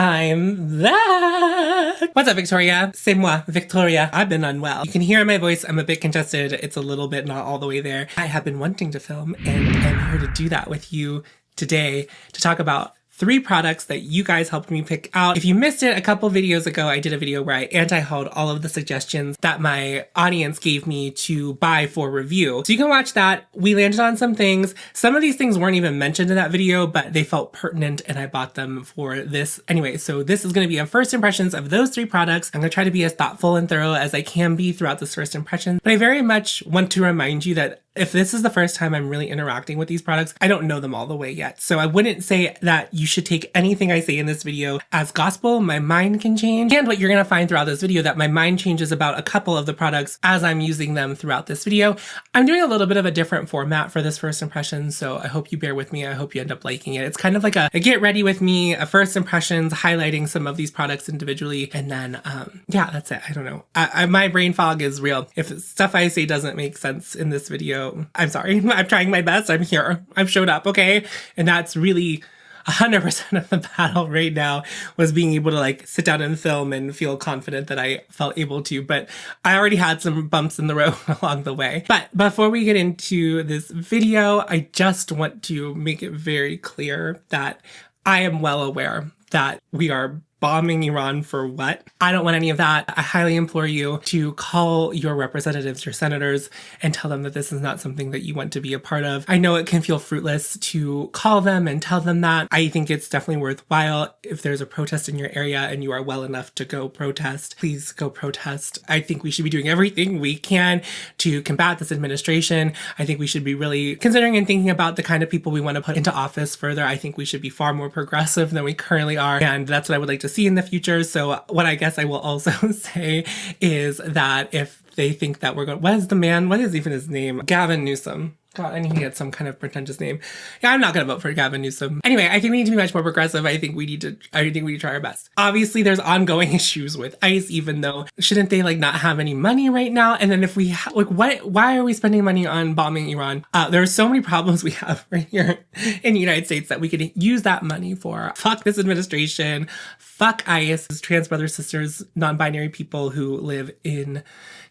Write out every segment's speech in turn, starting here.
I'm back! What's up, Victoria? C'est moi, Victoria. I've been unwell. You can hear my voice, I'm a bit congested. It's a little bit not all the way there. I have been wanting to film, and I'm here to do that with you today to talk about 3 products that you guys helped me pick out. If you missed it, a couple videos ago, I did a video where I anti-hauled all of the suggestions that my audience gave me to buy for review. So you can watch that. We landed on some things. Some of these things weren't even mentioned in that video, but they felt pertinent and I bought them for this. Anyway, so this is going to be a first impressions of those 3 products. I'm going to try to be as thoughtful and thorough as I can be throughout this first impression. But I very much want to remind you that if this is the first time I'm really interacting with these products, I don't know them all the way yet. So I wouldn't say that you should take anything I say in this video as gospel. My mind can change. And what you're going to find throughout this video, that my mind changes about a couple of the products as I'm using them throughout this video. I'm doing a little bit of a different format for this first impression, so I hope you bear with me. I hope you end up liking it. It's kind of like a get ready with me, a first impressions, highlighting some of these products individually. And then, yeah, that's it. I don't know. My brain fog is real. If stuff I say doesn't make sense in this video, I'm sorry. I'm trying my best. I'm here. I've showed up, okay? And that's really 100% of the battle right now, was being able to like sit down and film and feel confident that I felt able to, but I already had some bumps in the road along the way. But before we get into this video, I just want to make it very clear that I am well aware that we are bombing Iran for what? I don't want any of that. I highly implore you to call your representatives, your senators, and tell them that this is not something that you want to be a part of. I know it can feel fruitless to call them and tell them that. I think it's definitely worthwhile. If there's a protest in your area and you are well enough to go protest, please go protest. I think we should be doing everything we can to combat this administration. I think we should be really considering and thinking about the kind of people we want to put into office further. I think we should be far more progressive than we currently are, and that's what I would like to see in the future. So what I guess I will also say is that if they think that we're going, what is the man? What is even his name? Gavin Newsom. God, I need to get some kind of pretentious name. Yeah, I'm not going to vote for Gavin Newsom. Anyway, I think we need to be much more progressive. I think we need to try our best. Obviously, there's ongoing issues with ICE, even though shouldn't they like not have any money right now? And then if we like, why are we spending money on bombing Iran? There are so many problems we have right here in the United States that we could use that money for. Fuck this administration. Fuck ICE, trans brothers, sisters, non-binary people who live in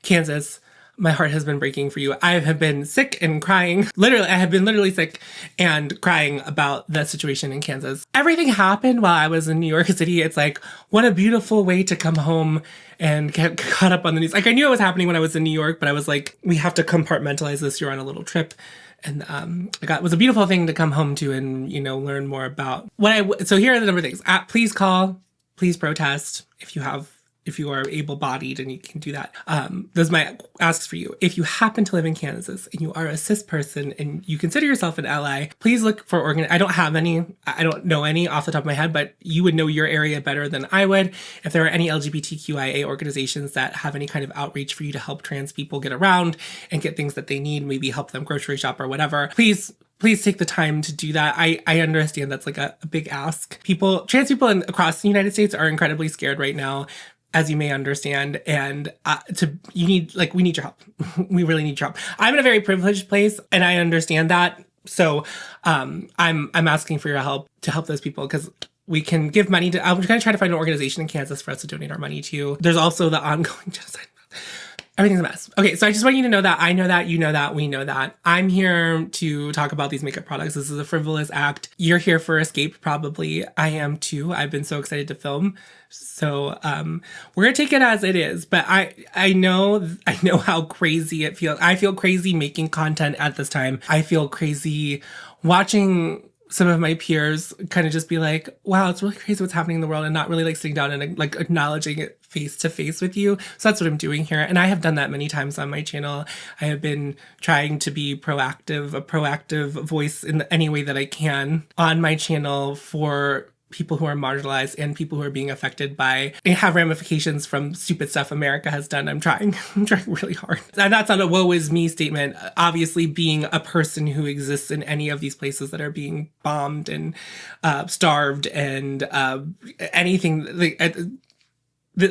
Kansas. My heart has been breaking for you. I have been sick and crying. Literally, I have been literally sick and crying about the situation in Kansas. Everything happened while I was in New York City. It's like, what a beautiful way to come home and get caught up on the news. Like, I knew it was happening when I was in New York, but I was like, we have to compartmentalize this. You're on a little trip. And it was a beautiful thing to come home to and, you know, learn more about. So here are the number of things. Please call, please protest if you are able-bodied and you can do that. Those are my asks for you. If you happen to live in Kansas and you are a cis person and you consider yourself an ally, please look for I don't know any off the top of my head, but you would know your area better than I would. If there are any LGBTQIA organizations that have any kind of outreach for you to help trans people get around and get things that they need, maybe help them grocery shop or whatever, please take the time to do that. I understand that's like a big ask. Trans people across the United States are incredibly scared right now, as you may understand, and we need your help. We really need your help. I'm in a very privileged place, and I understand that. So I'm asking for your help to help those people, because we can give money to. I'm going to try to find an organization in Kansas for us to donate our money to. There's also the ongoing genocide. Everything's a mess. Okay, so I just want you to know that I know that, you know that, we know that. I'm here to talk about these makeup products. This is a frivolous act. You're here for escape, probably. I am too. I've been so excited to film. So we're gonna take it as it is. But I know how crazy it feels. I feel crazy making content at this time. I feel crazy watching some of my peers kind of just be like, wow, it's really crazy what's happening in the world, and not really like sitting down and like acknowledging it face to face with you. So that's what I'm doing here. And I have done that many times on my channel. I have been trying to be a proactive voice in any way that I can on my channel for people who are marginalized and people who are being affected by and have ramifications from stupid stuff America has done. I'm trying really hard. And that's not a woe is me statement. Obviously, being a person who exists in any of these places that are being bombed and starved and anything,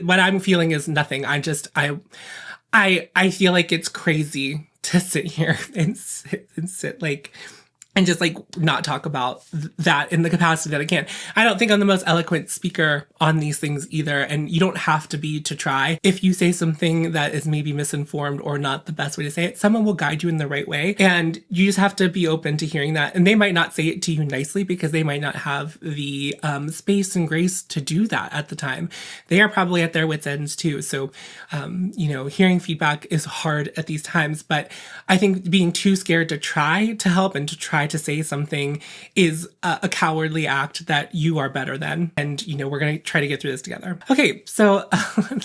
what I'm feeling is nothing. I feel like it's crazy to sit here and sit like and just like not talk about that in the capacity that I can. I don't think I'm the most eloquent speaker on these things either, and you don't have to be to try. If you say something that is maybe misinformed or not the best way to say it, someone will guide you in the right way, and you just have to be open to hearing that. And they might not say it to you nicely because they might not have the space and grace to do that at the time. They are probably at their wits' ends too. So, you know, hearing feedback is hard at these times, but I think being too scared to try to help and to try to say something is a cowardly act that you are better than. And, you know, we're going to try to get through this together. Okay, so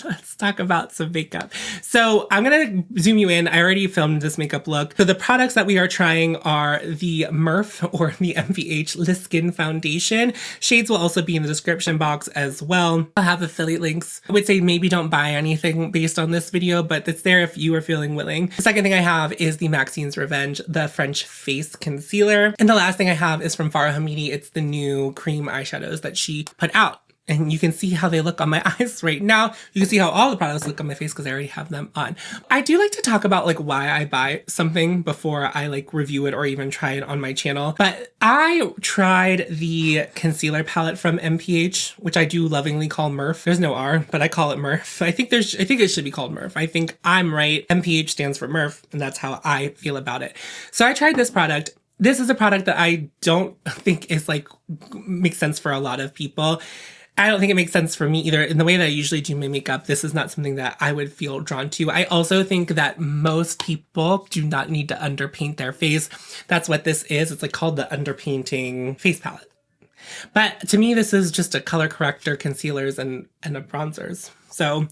let's talk about some makeup. So I'm going to zoom you in. I already filmed this makeup look. So the products that we are trying are the M.PH or the M.PH Lift Skin Foundation. Shades will also be in the description box as well. I'll have affiliate links. I would say maybe don't buy anything based on this video, but it's there if you are feeling willing. The second thing I have is the MAXINES Revenge, the French Face Concealer. And the last thing I have is from Fara Homidi. It's the new cream eyeshadows that she put out. And you can see how they look on my eyes right now. You can see how all the products look on my face because I already have them on. I do like to talk about like why I buy something before I like review it or even try it on my channel. But I tried the concealer palette from M.PH, which I do lovingly call M.PH. There's no R, but I call it M.PH. I think it should be called M.PH. I think I'm right. M.PH stands for M.PH, and that's how I feel about it. So I tried this product. This is a product that I don't think is like makes sense for a lot of people. I don't think it makes sense for me either. In the way that I usually do my makeup, this is not something that I would feel drawn to. I also think that most people do not need to underpaint their face. That's what this is. It's like called the Underpainting face palette. But to me, this is just a color corrector, concealers, and a bronzers. So,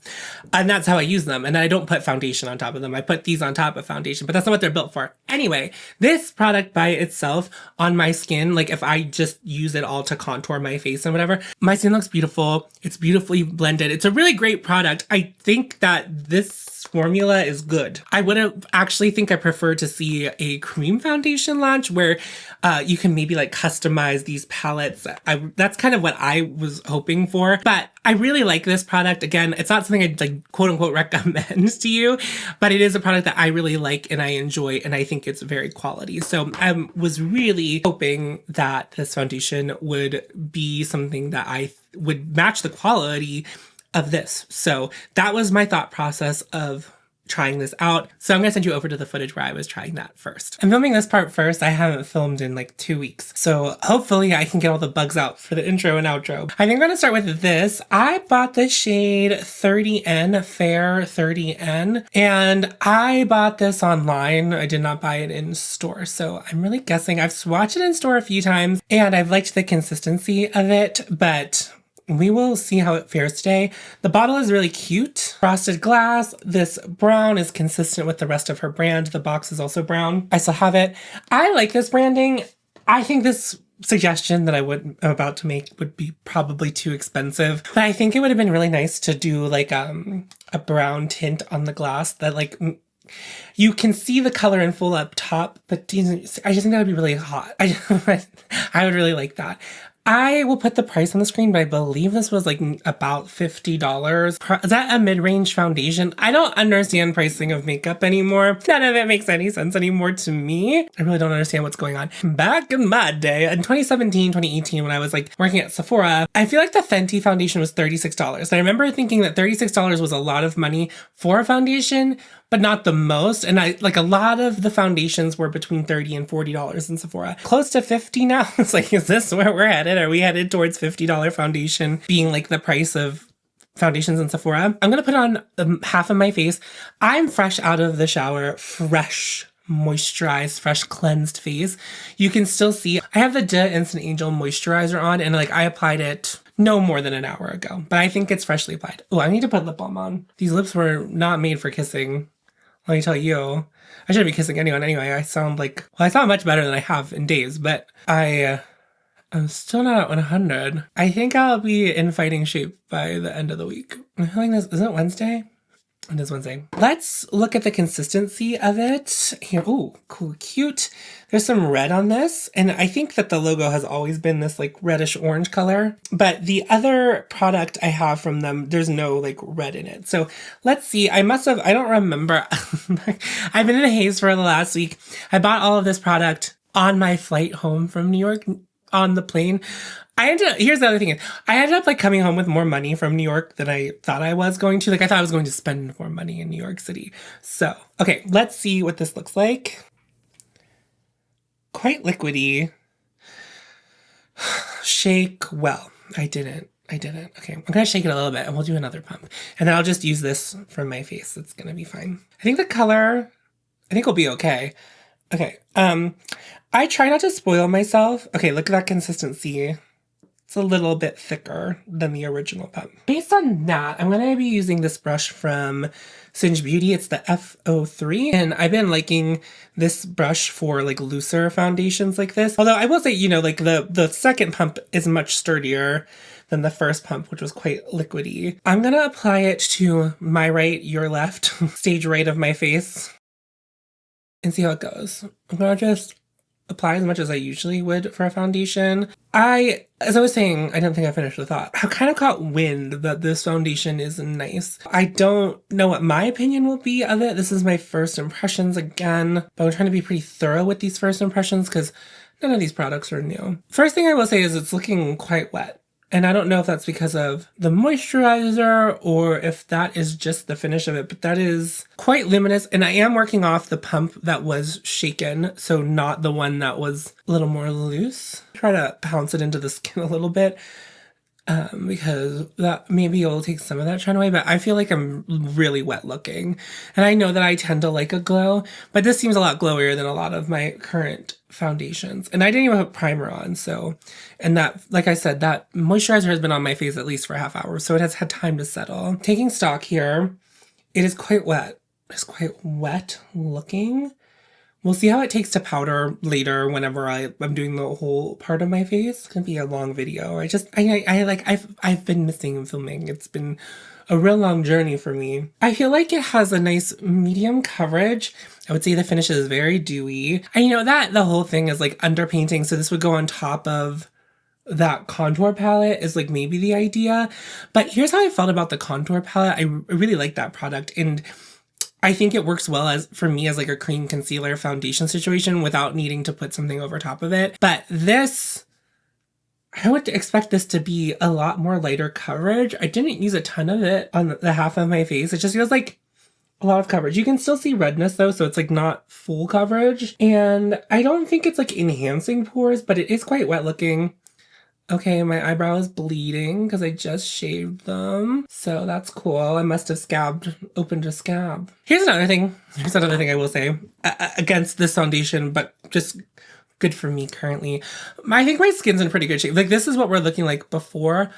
and that's how I use them. And I don't put foundation on top of them. I put these on top of foundation, but that's not what they're built for. Anyway, this product by itself on my skin, like if I just use it all to contour my face and whatever, my skin looks beautiful. It's beautifully blended. It's a really great product. I think that this formula is good. I would have actually think I prefer to see a cream foundation launch where you can maybe like customize these palettes. That's kind of what I was hoping for, but I really like this product. Again, it's not something I'd like quote unquote recommend to you, but it is a product that I really like and I enjoy, and I think it's very quality. So I was really hoping that this foundation would be something that I would match the quality of this. So that was my thought process of trying this out. So I'm gonna send you over to the footage where I was trying that first. I'm filming this part first. I haven't filmed in like 2 weeks. So hopefully I can get all the bugs out for the intro and outro. I think I'm gonna start with this. I bought the shade 30N, Fair 30N, and I bought this online. I did not buy it in store. So I'm really guessing. I've swatched it in store a few times and I've liked the consistency of it, but we will see how it fares today. The bottle is really cute. Frosted glass. This brown is consistent with the rest of her brand. The box is also brown. I still have it. I like this branding. I think this suggestion that I'm about to make would be probably too expensive, but I think it would have been really nice to do like a brown tint on the glass that like you can see the color in full up top, but I just think that would be really hot. I would really like that. I will put the price on the screen, but I believe this was like about $50. Is that a mid-range foundation? I don't understand pricing of makeup anymore. None of it makes any sense anymore to me. I really don't understand what's going on. Back in my day, in 2017, 2018, when I was like working at Sephora, I feel like the Fenty foundation was $36. And I remember thinking that $36 was a lot of money for a foundation, but not the most. And I like a lot of the foundations were between $30 and $40 in Sephora. Close to $50 now. It's like, is this where we're headed? Are we headed towards $50 foundation being like the price of foundations in Sephora? I'm gonna put on half of my face. I'm fresh out of the shower, fresh moisturized, fresh cleansed face. You can still see I have the De Instant Angel moisturizer on, and like I applied it no more than an hour ago, but I think it's freshly applied. Oh, I need to put lip balm on. These lips were not made for kissing. Let me tell you. I shouldn't be kissing anyone anyway. I sound much better than I have in days, but I'm still not at 100. I think I'll be in fighting shape by the end of the week. I'm feeling this. Isn't it Wednesday? It is Wednesday. Let's look at the consistency of it here. Oh, cool, cute. There's some red on this. And I think that the logo has always been this like reddish orange color, but the other product I have from them, there's no like red in it. So let's see. I don't remember. I've been in a haze for the last week. I bought all of this product on my flight home from New York on the plane. Here's the other thing. I ended up like coming home with more money from New York than I thought I was going to. Like I thought I was going to spend more money in New York City. So, okay, let's see what this looks like. Quite liquidy. Shake well. I didn't. Okay, I'm gonna shake it a little bit and we'll do another pump. And then I'll just use this from my face. It's gonna be fine. I think the color, will be okay. Okay, I try not to spoil myself. Okay, look at that consistency. It's a little bit thicker than the original pump. Based on that, I'm gonna be using this brush from Singe Beauty. It's the F03, and I've been liking this brush for like looser foundations like this. Although I will say, you know, like the second pump is much sturdier than the first pump, which was quite liquidy. I'm gonna apply it to my right, your left, stage right of my face, and see how it goes. I'm gonna just apply as much as I usually would for a foundation. As I was saying, I don't think I finished the thought. I kind of caught wind that this foundation is nice. I don't know what my opinion will be of it. This is my first impressions again, but I'm trying to be pretty thorough with these first impressions because none of these products are new. First thing I will say is it's looking quite wet. And I don't know if that's because of the moisturizer or if that is just the finish of it, but that is quite luminous. And I am working off the pump that was shaken, so not the one that was a little more loose. Try to pounce it into the skin a little bit because that maybe it'll take some of that shine away, but I feel like I'm really wet looking. And I know that I tend to like a glow, but this seems a lot glowier than a lot of my current foundations. And I didn't even put primer on, so, and that, like I said, that moisturizer has been on my face at least for a half hour, so it has had time to settle. Taking stock here, it is quite wet. It's quite wet looking. We'll see how it takes to powder later whenever I'm doing the whole part of my face. It's gonna be a long video. I've been missing filming. It's been a real long journey for me. I feel like it has a nice medium coverage. I would say the finish is very dewy. And you know that the whole thing is like underpainting, so this would go on top of that contour palette is like maybe the idea. But here's how I felt about the contour palette. I really like that product, and I think it works well as for me as like a cream concealer foundation situation without needing to put something over top of it. But this, I would expect this to be a lot more lighter coverage. I didn't use a ton of it on the half of my face. It just feels like a lot of coverage. You can still see redness though, so it's like not full coverage. And I don't think it's like enhancing pores, but it is quite wet looking. Okay, my eyebrow is bleeding because I just shaved them. So that's cool. I must have opened a scab. Here's another thing I will say against this foundation, but just good for me currently. I think my skin's in pretty good shape. Like this is what we're looking like before.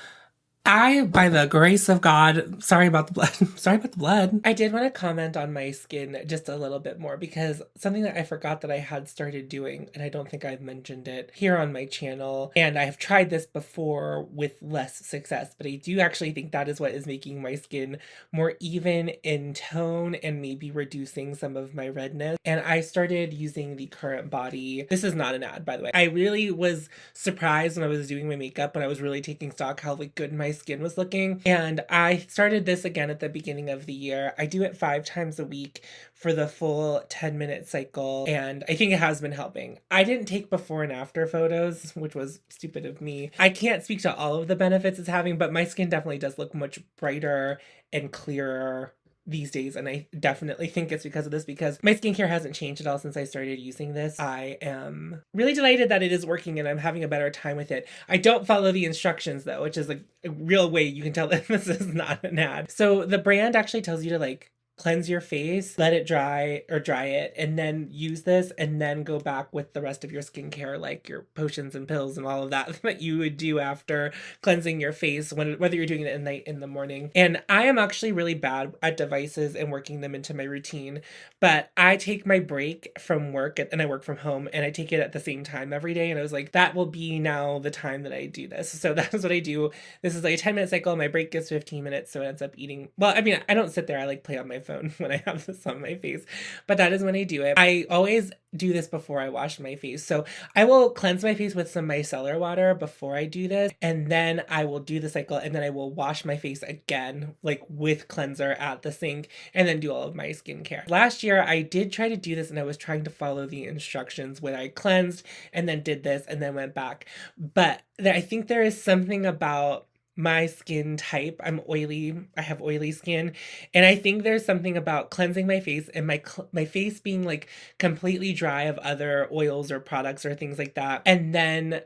By the grace of God, sorry about the blood. I did want to comment on my skin just a little bit more because something that I forgot that I had started doing, and I don't think I've mentioned it here on my channel, and I have tried this before with less success, but I do actually think that is what is making my skin more even in tone and maybe reducing some of my redness. And I started using the Current Body. This is not an ad, by the way. I really was surprised when I was doing my makeup, when I was really taking stock how like good my skin was looking, and I started this again at the beginning of the year. I do it 5 times a week for the full 10-minute cycle, and I think it has been helping. I didn't take before and after photos, which was stupid of me. I can't speak to all of the benefits it's having, but my skin definitely does look much brighter and clearer these days, and I definitely think it's because of this, because my skincare hasn't changed at all since I started using this. I am really delighted that it is working and I'm having a better time with it. I don't follow the instructions though, which is like a real way you can tell that this is not an ad. So the brand actually tells you to like cleanse your face, let it dry it, and then use this, and then go back with the rest of your skincare, like your potions and pills and all of that that you would do after cleansing your face, whether you're doing it at night, in the morning. And I am actually really bad at devices and working them into my routine, but I take my break from work and I work from home, and I take it at the same time every day, and I was like, that will be now the time that I do this. So that is what I do. This is like a 10-minute cycle. My break is 15 minutes, so it ends up eating, well, I mean, I don't sit there. I like play on my phone when I have this on my face, but that is when I do it. I always do this before I wash my face. So I will cleanse my face with some micellar water before I do this, and then I will do the cycle, and then I will wash my face again, like with cleanser at the sink, and then do all of my skincare. Last year, I did try to do this, and I was trying to follow the instructions when I cleansed and then did this and then went back. But I think there is something about my skin type. I'm oily. I have oily skin. And I think there's something about cleansing my face and my face being like completely dry of other oils or products or things like that. And then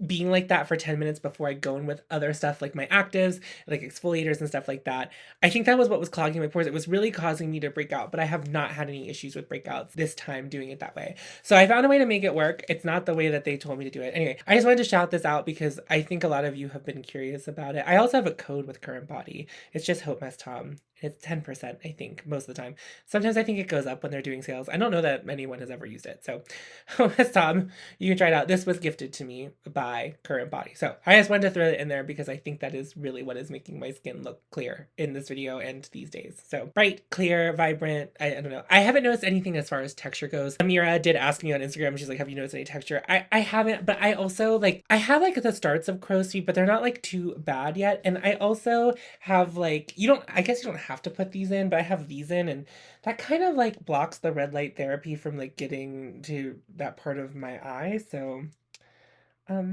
being like that for 10 minutes before I go in with other stuff like my actives, like exfoliators and stuff like that. I think that was what was clogging my pores. It was really causing me to break out, but I have not had any issues with breakouts this time doing it that way. So I found a way to make it work. It's not the way that they told me to do it. Anyway, I just wanted to shout this out because I think a lot of you have been curious about it. I also have a code with Current Body. It's just hautemess Tom. It's 10%, I think, most of the time. Sometimes I think it goes up when they're doing sales. I don't know that anyone has ever used it. So, hautemess Tom, you can try it out. This was gifted to me by Current Body. So, I just wanted to throw it in there because I think that is really what is making my skin look clear in this video and these days. So, bright, clear, vibrant. I don't know. I haven't noticed anything as far as texture goes. Amira did ask me on Instagram. She's like, have you noticed any texture? I haven't, but I also, like, I have, like, the starts of crow's feet, but they're not, like, too bad yet. And I also have, like, I guess you don't have to put these in, but I have these in, and that kind of like blocks the red light therapy from like getting to that part of my eye. So I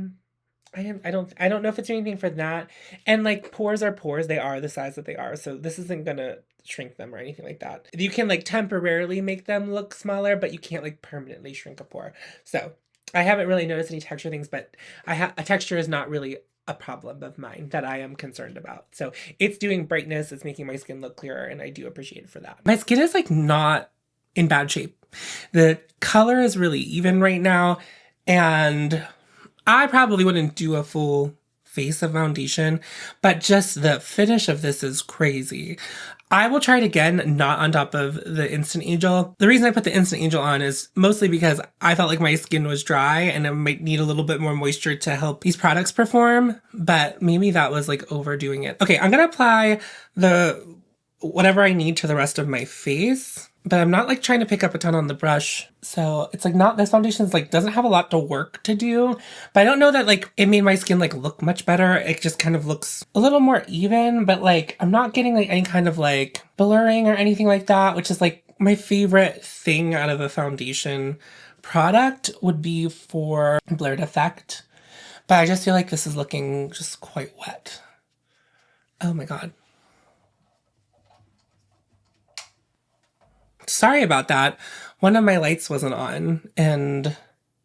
don't know if it's anything for that. And like pores are pores, they are the size that they are, so this isn't gonna shrink them or anything like that. You can like temporarily make them look smaller, but you can't like permanently shrink a pore. So I haven't really noticed any texture things, but a texture is not really a problem of mine that I am concerned about. So it's doing brightness, it's making my skin look clearer, and I do appreciate it for that. My skin is like not in bad shape. The color is really even right now, and I probably wouldn't do a full face of foundation, but just the finish of this is crazy. I will try it again, not on top of the Instant Angel. The reason I put the Instant Angel on is mostly because I felt like my skin was dry and I might need a little bit more moisture to help these products perform, but maybe that was like overdoing it. Okay, I'm gonna apply whatever I need to the rest of my face, but I'm not like trying to pick up a ton on the brush. So it's like this foundation's like doesn't have a lot to work to do, but I don't know that like it made my skin like look much better. It just kind of looks a little more even, but like I'm not getting like any kind of like blurring or anything like that, which is like my favorite thing out of a foundation product would be for blurred effect. But I just feel like this is looking just quite wet. Oh my God. Sorry about that. One of my lights wasn't on and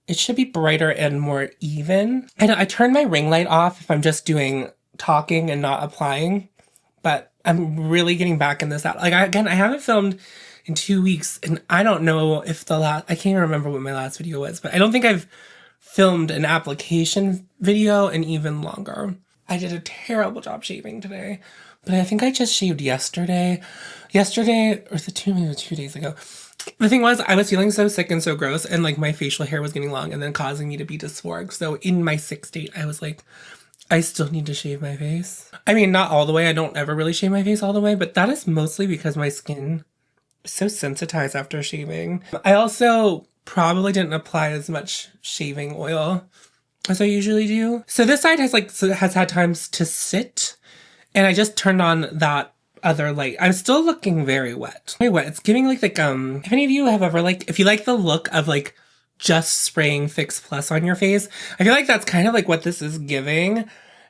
it should be brighter and more even. I turn my ring light off if I'm just doing talking and not applying, but I'm really getting back in this out. Like I haven't filmed in 2 weeks and I don't know if I can't even remember what my last video was, but I don't think I've filmed an application video in even longer. I did a terrible job shaving today, but I think I just shaved yesterday, or maybe 2 days ago. The thing was, I was feeling so sick and so gross, and like my facial hair was getting long and then causing me to be dysphoric. So in my sick state, I was like, I still need to shave my face. I mean, not all the way. I don't ever really shave my face all the way, but that is mostly because my skin is so sensitized after shaving. I also probably didn't apply as much shaving oil as I usually do. So this side has had times to sit, and I just turned on that other light. I'm still looking very wet. Very wet. It's giving like if any of you have ever if you like the look of like just spraying Fix Plus on your face, I feel like that's kind of like what this is giving.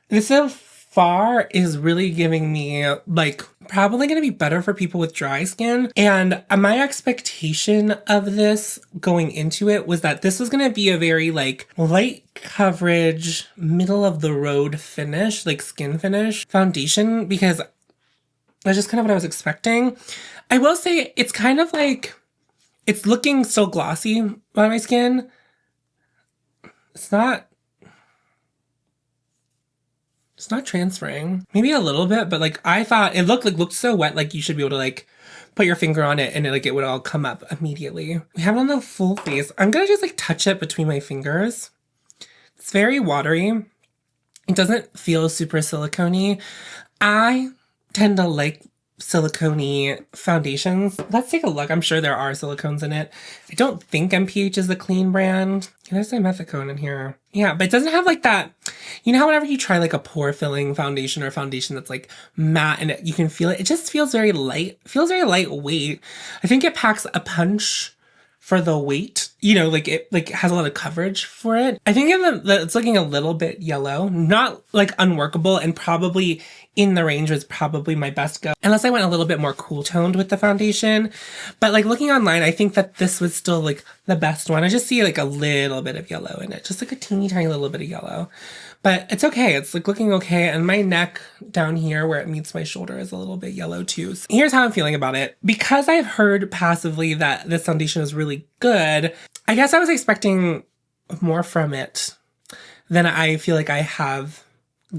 This so far is really giving me like probably going to be better for people with dry skin. And my expectation of this going into it was that this was going to be a very like light coverage, middle of the road finish, like skin finish foundation, because that's just kind of what I was expecting. I will say it's kind of like, it's looking so glossy on my skin. It's not transferring. Maybe a little bit, but like I thought it looked so wet, like you should be able to like put your finger on it and it would all come up immediately. We have it on the full face. I'm gonna just like touch it between my fingers. It's very watery. It doesn't feel super silicone-y. I tend to like silicone foundations. Let's take a look. I'm sure there are silicones in it. I don't think M.PH is the clean brand. There's dimethicone in here. Yeah, but it doesn't have like that, you know how whenever you try like a pore filling foundation or foundation that's like matte and you can feel it, it just feels very light. It feels very lightweight. I think it packs a punch for the weight, you know, like it like has a lot of coverage for it. I think it's looking a little bit yellow, not like unworkable, and probably in the range was probably my best go, unless I went a little bit more cool toned with the foundation. But like looking online, I think that this was still like the best one. I just see like a little bit of yellow in it, just like a teeny tiny little bit of yellow. But it's okay. It's like looking okay. And my neck down here where it meets my shoulder is a little bit yellow too. So here's how I'm feeling about it. Because I've heard passively that this foundation is really good, I guess I was expecting more from it than I feel like I have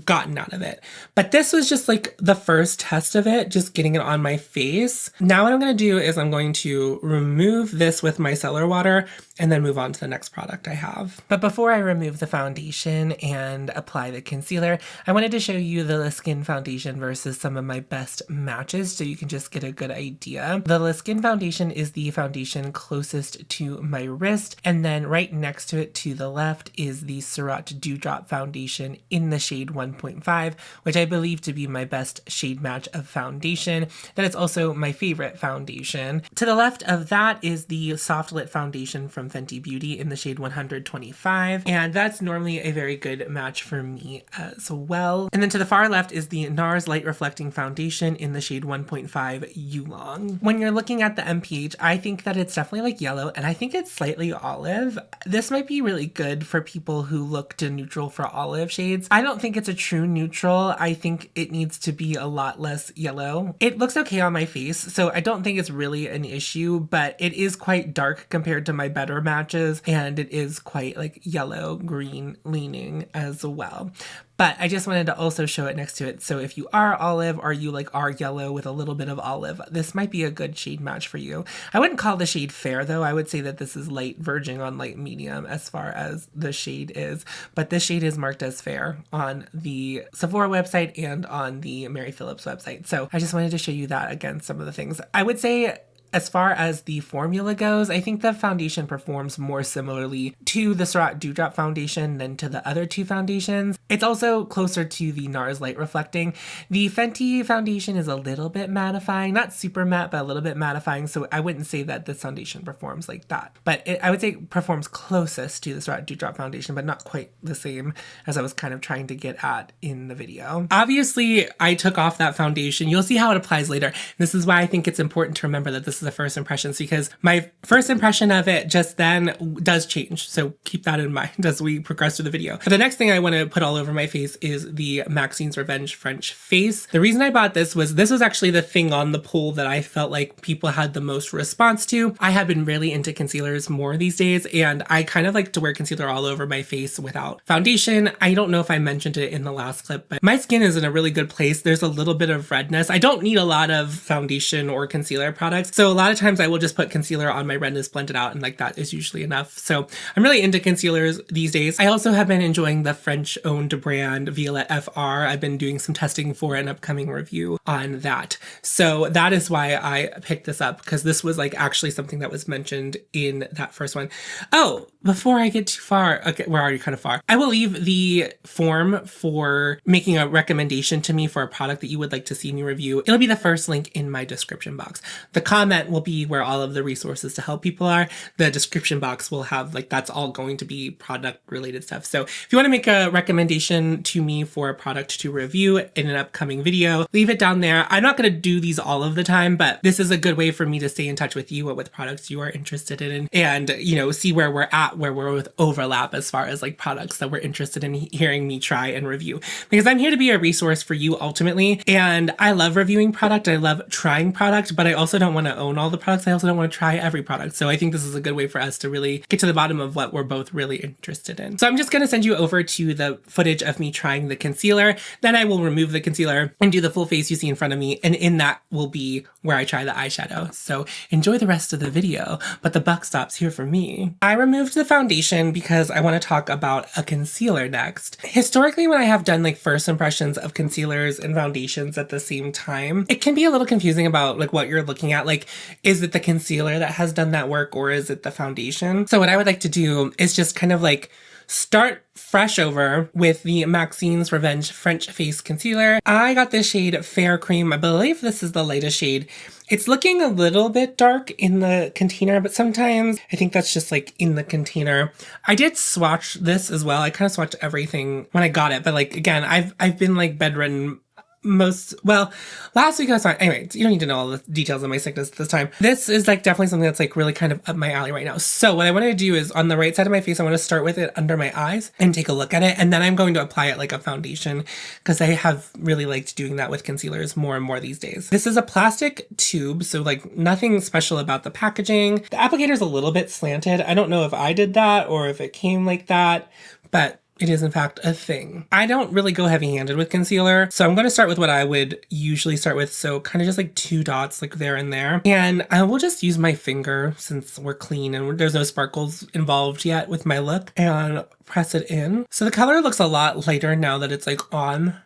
gotten out of it. But this was just like the first test of it, just getting it on my face. Now what I'm going to do is I'm going to remove this with micellar water and then move on to the next product I have. But before I remove the foundation and apply the concealer, I wanted to show you the La Skin foundation versus some of my best matches so you can just get a good idea. The La Skin foundation is the foundation closest to my wrist, and then right next to it to the left is the Surratt Dewdrop foundation in the shade 1.5, which I believe to be my best shade match of foundation. That is also my favorite foundation. To the left of that is the Soft Lit foundation from Fenty Beauty in the shade 125, and that's normally a very good match for me as well. And then to the far left is the NARS Light Reflecting Foundation in the shade 1.5 Yulong. When you're looking at the M.PH, I think that it's definitely like yellow, and I think it's slightly olive. This might be really good for people who look to neutral for olive shades. I don't think it's a true neutral. I think it needs to be a lot less yellow. It looks okay on my face, so I don't think it's really an issue, but it is quite dark compared to my better matches, and it is quite like yellow green leaning as well. But I just wanted to also show it next to it. So if you are olive or you like are yellow with a little bit of olive, this might be a good shade match for you. I wouldn't call the shade fair though. I would say that this is light verging on light medium as far as the shade is, but this shade is marked as fair on the Sephora website and on the Mary Phillips website. So I just wanted to show you that again, some of the things. I would say as far as the formula goes, I think the foundation performs more similarly to the Surratt Dewdrop foundation than to the other two foundations. It's also closer to the NARS Light Reflecting. The Fenty foundation is a little bit mattifying, not super matte, but a little bit mattifying, so I wouldn't say that this foundation performs like that. But I would say it performs closest to the Surratt Dewdrop foundation, but not quite the same as I was kind of trying to get at in the video. Obviously, I took off that foundation. You'll see how it applies later. This is why I think it's important to remember that this is the first impressions, because my first impression of it just then does change. So keep that in mind as we progress through the video. But the next thing I want to put all over my face is the Maxine's Revenge French Face. The reason I bought this was actually the thing on the poll that I felt like people had the most response to. I have been really into concealers more these days, and I kind of like to wear concealer all over my face without foundation. I don't know if I mentioned it in the last clip, but my skin is in a really good place. There's a little bit of redness. I don't need a lot of foundation or concealer products. So a lot of times I will just put concealer on my redness, blend it out, and like that is usually enough. So I'm really into concealers these days. I also have been enjoying the French-owned brand Violette FR. I've been doing some testing for an upcoming review on that. So that is why I picked this up, because this was like actually something that was mentioned in that first one. Oh, before I get too far, okay, we're already kind of far. I will leave the form for making a recommendation to me for a product that you would like to see me review. It'll be the first link in my description box. The comment will be where all of the resources to help people are. The description box will have like, that's all going to be product related stuff. So if you want to make a recommendation to me for a product to review in an upcoming video, leave it down there. I'm not going to do these all of the time, but this is a good way for me to stay in touch with you with products you are interested in, and you know, see where we're at, where we're with overlap as far as like products that we're interested in hearing me try and review, because I'm here to be a resource for you ultimately. And I love reviewing product. I love trying product, but I also don't want to own own all the products, I also don't want to try every product. So I think this is a good way for us to really get to the bottom of what we're both really interested in. So I'm just going to send you over to the footage of me trying the concealer. Then I will remove the concealer and do the full face you see in front of me. And in that will be where I try the eyeshadow. So enjoy the rest of the video, but the buck stops here for me. I removed the foundation because I want to talk about a concealer next. Historically, when I have done like first impressions of concealers and foundations at the same time, it can be a little confusing about like what you're looking at. Like, is it the concealer that has done that work or is it the foundation? So what I would like to do is just kind of like start fresh over with the Maxine's Revenge French Face Concealer. I got this shade Fair Cream. I believe this is the lightest shade. It's looking a little bit dark in the container, but sometimes I think that's just like in the container. I did swatch this as well. I kind of swatched everything when I got it, but like, again, I've been like bedridden last week I was fine. Anyway, you don't need to know all the details of my sickness this time. This is like definitely something that's like really kind of up my alley right now. So what I want to do is on the right side of my face, I want to start with it under my eyes and take a look at it. And then I'm going to apply it like a foundation because I have really liked doing that with concealers more and more these days. This is a plastic tube, so like nothing special about the packaging. The applicator is a little bit slanted. I don't know if I did that or if it came like that, but it is in fact a thing. I don't really go heavy-handed with concealer, so I'm going to start with what I would usually start with. So kind of just like 2 dots like there and there. And I will just use my finger since we're clean and there's no sparkles involved yet with my look and press it in. So the color looks a lot lighter now that it's like on.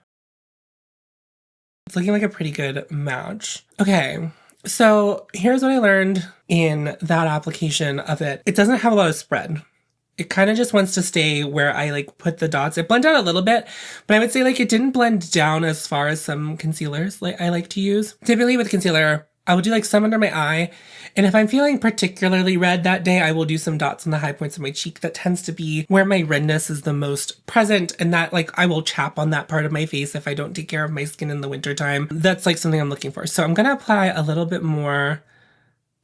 It's looking like a pretty good match. Okay. So here's what I learned in that application of it. It doesn't have a lot of spread. It kind of just wants to stay where I like put the dots. It blended out a little bit, but I would say like it didn't blend down as far as some concealers like I like to use. Typically with concealer, I will do like some under my eye. And if I'm feeling particularly red that day, I will do some dots on the high points of my cheek. That tends to be where my redness is the most present. And that like I will chap on that part of my face if I don't take care of my skin in the wintertime. That's like something I'm looking for. So I'm going to apply a little bit more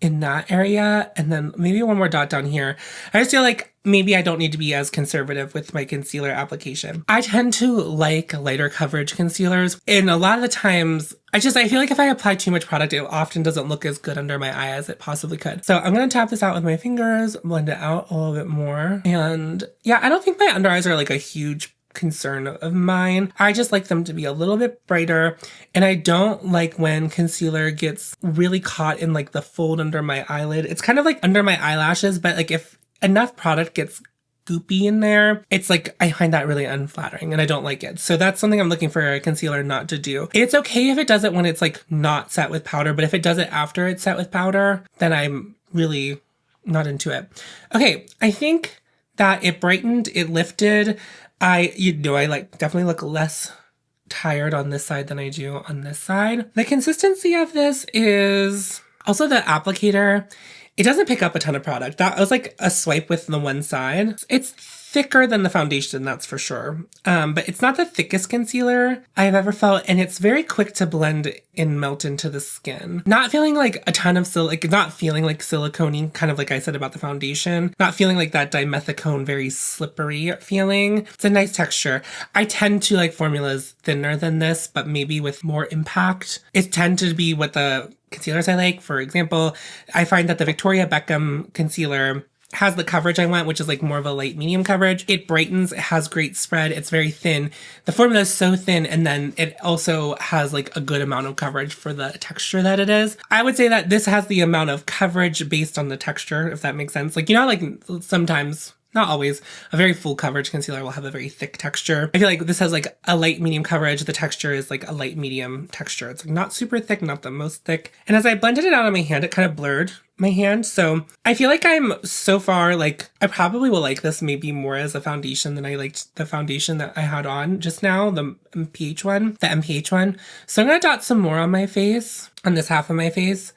in that area and then maybe one more dot down here. I just feel like maybe I don't need to be as conservative with my concealer application. I tend to like lighter coverage concealers, and a lot of the times I feel like if I apply too much product, it often doesn't look as good under my eye as it possibly could. So I'm going to tap this out with my fingers, blend it out a little bit more. And yeah, I don't think my under eyes are like a huge concern of mine. I just like them to be a little bit brighter, and I don't like when concealer gets really caught in like the fold under my eyelid. It's kind of like under my eyelashes, but like if enough product gets goopy in there, it's like I find that really unflattering and I don't like it. So that's something I'm looking for a concealer not to do. It's okay if it does it when it's like not set with powder, but if it does it after it's set with powder, then I'm really not into it. Okay, I think that it brightened, it lifted. I like definitely look less tired on this side than I do on this side. The consistency of this is also the applicator. It doesn't pick up a ton of product. That was like a swipe with the one side. It's thicker than the foundation, that's for sure. But it's not the thickest concealer I've ever felt, and it's very quick to blend and melt into the skin. Not feeling like a ton of not feeling like silicone-y, kind of like I said about the foundation. Not feeling like that dimethicone, very slippery feeling. It's a nice texture. I tend to like formulas thinner than this, but maybe with more impact. It tends to be what the concealers I like. For example, I find that the Victoria Beckham concealer has the coverage I want, which is like more of a light medium coverage. It brightens, it has great spread, it's very thin. The formula is so thin, and then it also has like a good amount of coverage for the texture that it is. I would say that this has the amount of coverage based on the texture, if that makes sense. Like, you know, like sometimes, not always, a very full coverage concealer will have a very thick texture. I feel like this has like a light medium coverage. The texture is like a light medium texture. It's like not super thick, not the most thick. And as I blended it out on my hand, it kind of blurred my hand. So I feel like I'm so far, like, I probably will like this maybe more as a foundation than I liked the foundation that I had on just now, the M.PH one. So I'm going to dot some more on my face, on this half of my face,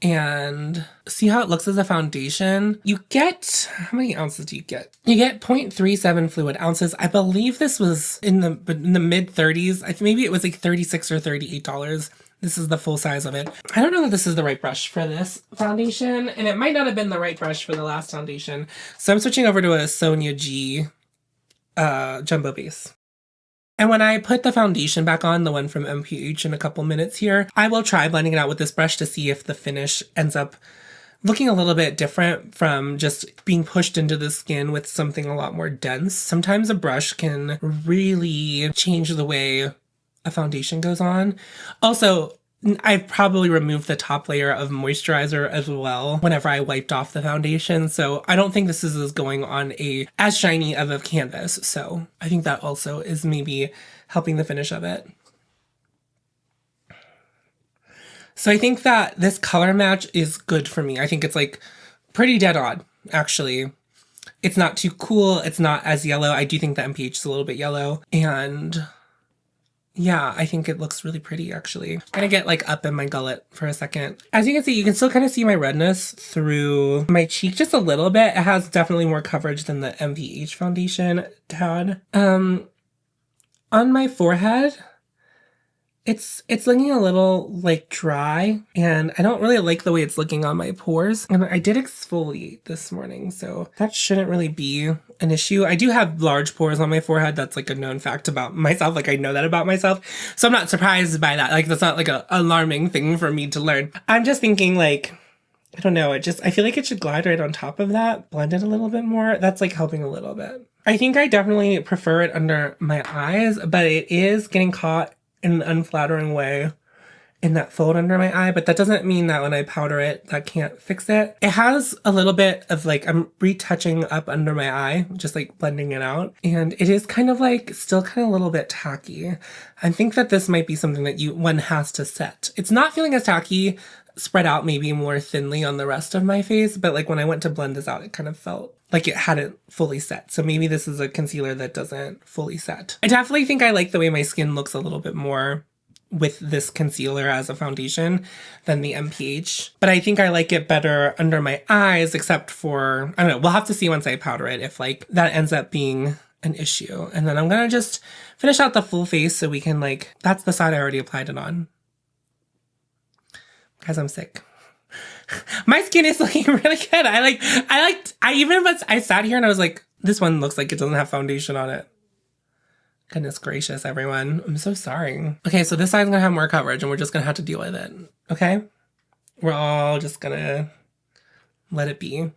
and see how it looks as a foundation. You get, how many ounces do you get? You get 0.37 fluid ounces. I believe this was in the mid 30s. I think maybe it was like $36 or $38. This is the full size of it. I don't know that this is the right brush for this foundation, and it might not have been the right brush for the last foundation. So I'm switching over to a Sonia G jumbo base. And when I put the foundation back on, the one from M.PH, in a couple minutes here, I will try blending it out with this brush to see if the finish ends up looking a little bit different from just being pushed into the skin with something a lot more dense. Sometimes a brush can really change the way a foundation goes on. Also, I've probably removed the top layer of moisturizer as well whenever I wiped off the foundation, so I don't think this is going on as shiny of a canvas, so I think that also is maybe helping the finish of it. So I think that this color match is good for me. I think it's like pretty dead on, actually. It's not too cool. It's not as yellow. I do think the M.PH is a little bit yellow. And yeah, I think it looks really pretty, actually. I'm gonna get like up in my gullet for a second. As you can see, you can still kind of see my redness through my cheek just a little bit. It has definitely more coverage than the M.PH foundation had. On my forehead, it's looking a little like dry, and I don't really like the way it's looking on my pores. And I did exfoliate this morning, so that shouldn't really be an issue. I do have large pores on my forehead. That's like a known fact about myself. Like I know that about myself, so I'm not surprised by that. Like that's not like a alarming thing for me to learn. I'm just thinking like, I don't know, I feel like it should glide right on top of that, blend it a little bit more. That's like helping a little bit. I think I definitely prefer it under my eyes, but it is getting caught in an unflattering way in that fold under my eye, but that doesn't mean that when I powder it, that can't fix it. It has a little bit of like, I'm retouching up under my eye, just like blending it out. And it is kind of like, still kind of a little bit tacky. I think that this might be something that one has to set. It's not feeling as tacky, spread out maybe more thinly on the rest of my face, but like when I went to blend this out, it kind of felt like it hadn't fully set. So maybe this is a concealer that doesn't fully set. I definitely think I like the way my skin looks a little bit more with this concealer as a foundation than the M.PH. But I think I like it better under my eyes, except for, I don't know, we'll have to see once I powder it if like that ends up being an issue. And then I'm gonna just finish out the full face so we can like, that's the side I already applied it on. Guys, I'm sick. My skin is looking really good. I sat here and I was like, this one looks like it doesn't have foundation on it. Goodness gracious, everyone. I'm so sorry. Okay, so this side's gonna have more coverage and we're just gonna have to deal with it. Okay? We're all just gonna let it be.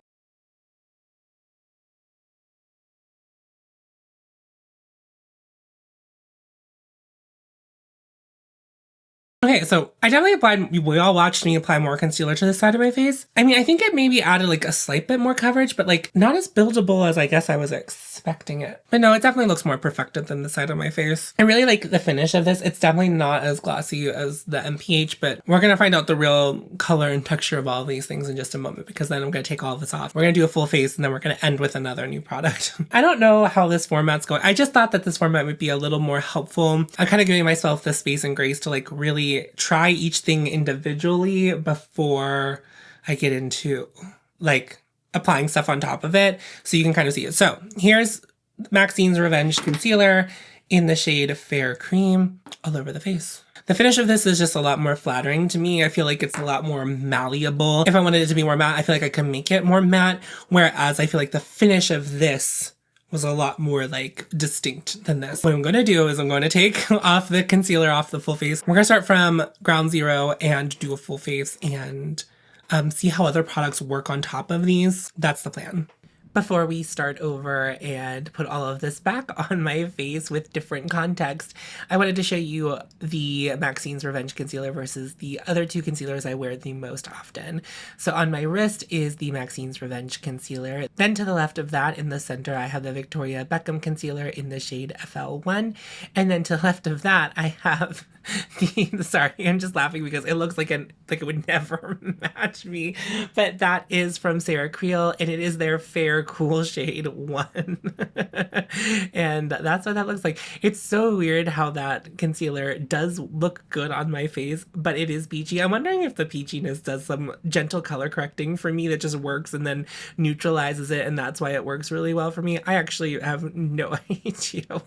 Okay, so I definitely applied, we all watched me apply more concealer to this side of my face. I mean, I think it maybe added like a slight bit more coverage, but like not as buildable as I guess I was expecting it. But no, it definitely looks more perfected than the side of my face. I really like the finish of this. It's definitely not as glossy as the M.PH, but we're gonna find out the real color and texture of all of these things in just a moment, because then I'm gonna take all of this off. We're gonna do a full face and then we're gonna end with another new product. I don't know how this format's going. I just thought that this format would be a little more helpful. I'm kind of giving myself the space and grace to like really try each thing individually before I get into like applying stuff on top of it, so you can kind of see it. So here's Maxine's Revenge Concealer in the shade Fair Cream all over the face. The finish of this is just a lot more flattering to me. I feel like it's a lot more malleable. If I wanted it to be more matte, I feel like I can make it more matte, whereas I feel like the finish of this was a lot more like distinct than this. What I'm going to do is I'm going to take off the concealer off the full face. We're going to start from ground zero and do a full face and see how other products work on top of these. That's the plan. Before we start over and put all of this back on my face with different context, I wanted to show you the Maxine's Revenge Concealer versus the other two concealers I wear the most often. So on my wrist is the Maxine's Revenge Concealer. Then to the left of that in the center, I have the Victoria Beckham Concealer in the shade FL1. And then to the left of that, I have sorry, I'm just laughing because it looks like it would never match me, but that is from Sarah Creel, and it is their Fair Cool shade 1. And that's what that looks like. It's so weird how that concealer does look good on my face, but it is peachy. I'm wondering if the peachiness does some gentle color correcting for me that just works and then neutralizes it, and that's why it works really well for me. I actually have no idea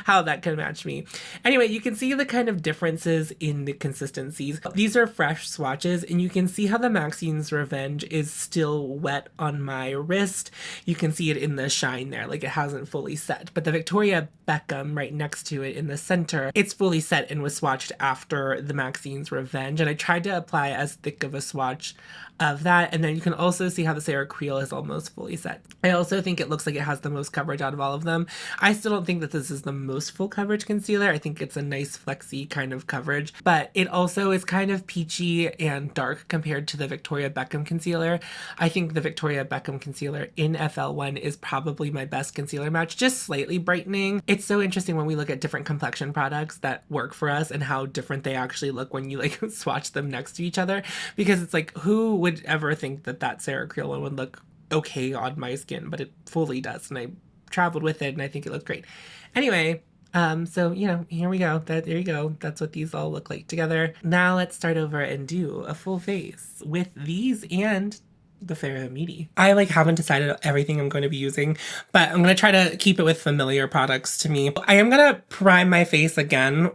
how that can match me. Anyway, you can see the kind of differences in the consistencies. These are fresh swatches, and you can see how the Maxine's Revenge is still wet on my wrist, you can see it in the shine there, like it hasn't fully set. But the Victoria Beckham right next to it in the center, it's fully set and was swatched after the Maxine's Revenge. And I tried to apply as thick of a swatch of that. And then you can also see how the Sarah Creel is almost fully set. I also think it looks like it has the most coverage out of all of them. I still don't think that this is the most full coverage concealer. I think it's a nice flexy kind of coverage, but it also is kind of peachy and dark compared to the Victoria Beckham concealer. I think the Victoria Beckham concealer in FL1 is probably my best concealer match, just slightly brightening. It's so interesting when we look at different complexion products that work for us and how different they actually look when you like swatch them next to each other, because it's like, who would ever think that that Sarah Creel one would look okay on my skin, but it fully does, and I traveled with it and I think it looked great. Anyway, so you know, here we go. There you go. That's what these all look like together. Now let's start over and do a full face with these and the Fara Homidi. I like haven't decided everything I'm going to be using, but I'm going to try to keep it with familiar products to me. I am going to prime my face again,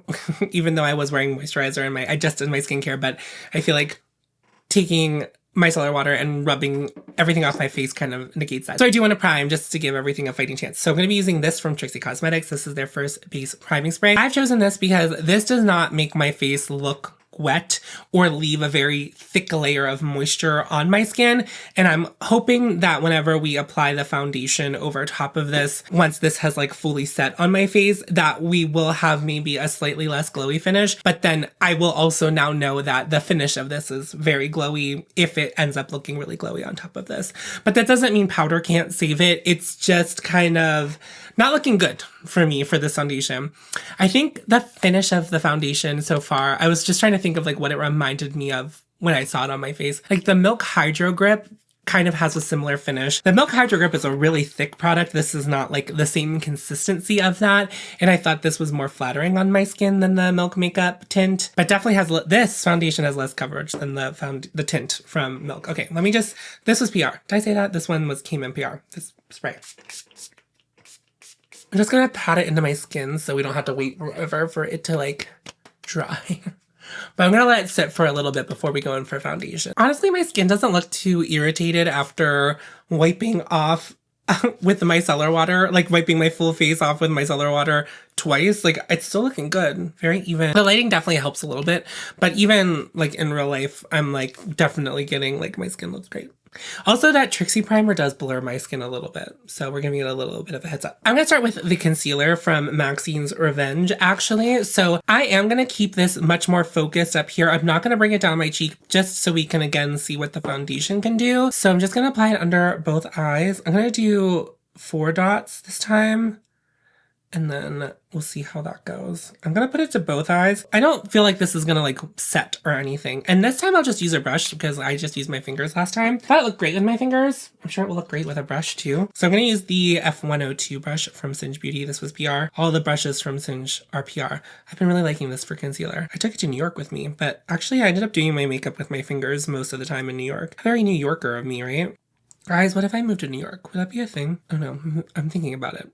even though I was wearing moisturizer and I just did my skincare, but I feel like taking micellar water and rubbing everything off my face kind of negates that. So I do want to prime just to give everything a fighting chance. So I'm going to be using this from TRIXIE Cosmetics. This is their first base priming spray. I've chosen this because this does not make my face look wet or leave a very thick layer of moisture on my skin. And I'm hoping that whenever we apply the foundation over top of this, once this has like fully set on my face, that we will have maybe a slightly less glowy finish. But then I will also now know that the finish of this is very glowy if it ends up looking really glowy on top of this. But that doesn't mean powder can't save it. It's just kind of not looking good for me for this foundation. I think the finish of the foundation so far, I was just trying to think of like what it reminded me of when I saw it on my face. Like the Milk Hydro Grip kind of has a similar finish. The Milk Hydro Grip is a really thick product. This is not like the same consistency of that. And I thought this was more flattering on my skin than the Milk Makeup tint, but definitely has, this foundation has less coverage than the tint from Milk. Okay, let me just, this was PR. Did I say that? This one came in PR, this spray. I'm just gonna pat it into my skin so we don't have to wait forever for it to like dry. But I'm gonna let it sit for a little bit before we go in for foundation. Honestly, my skin doesn't look too irritated after wiping off with the micellar water, like wiping my full face off with micellar water twice. Like it's still looking good, very even. The lighting definitely helps a little bit, but even like in real life, I'm like definitely getting like my skin looks great. Also, that TRIXIE primer does blur my skin a little bit, so we're giving it a little bit of a heads up. I'm gonna start with the concealer from Maxine's Revenge, actually. So I am gonna keep this much more focused up here. I'm not gonna bring it down my cheek just so we can again see what the foundation can do. So I'm just gonna apply it under both eyes. I'm gonna do 4 dots this time, and then we'll see how that goes. I'm gonna put it to both eyes. I don't feel like this is gonna like set or anything. And this time I'll just use a brush because I just used my fingers last time. Thought it looked great with my fingers. I'm sure it will look great with a brush too. So I'm gonna use the F102 brush from Singe Beauty. This was PR. All the brushes from Singe are PR. I've been really liking this for concealer. I took it to New York with me, but actually I ended up doing my makeup with my fingers most of the time in New York. A very New Yorker of me, right? Guys, what if I moved to New York? Would that be a thing? Oh no, I'm thinking about it.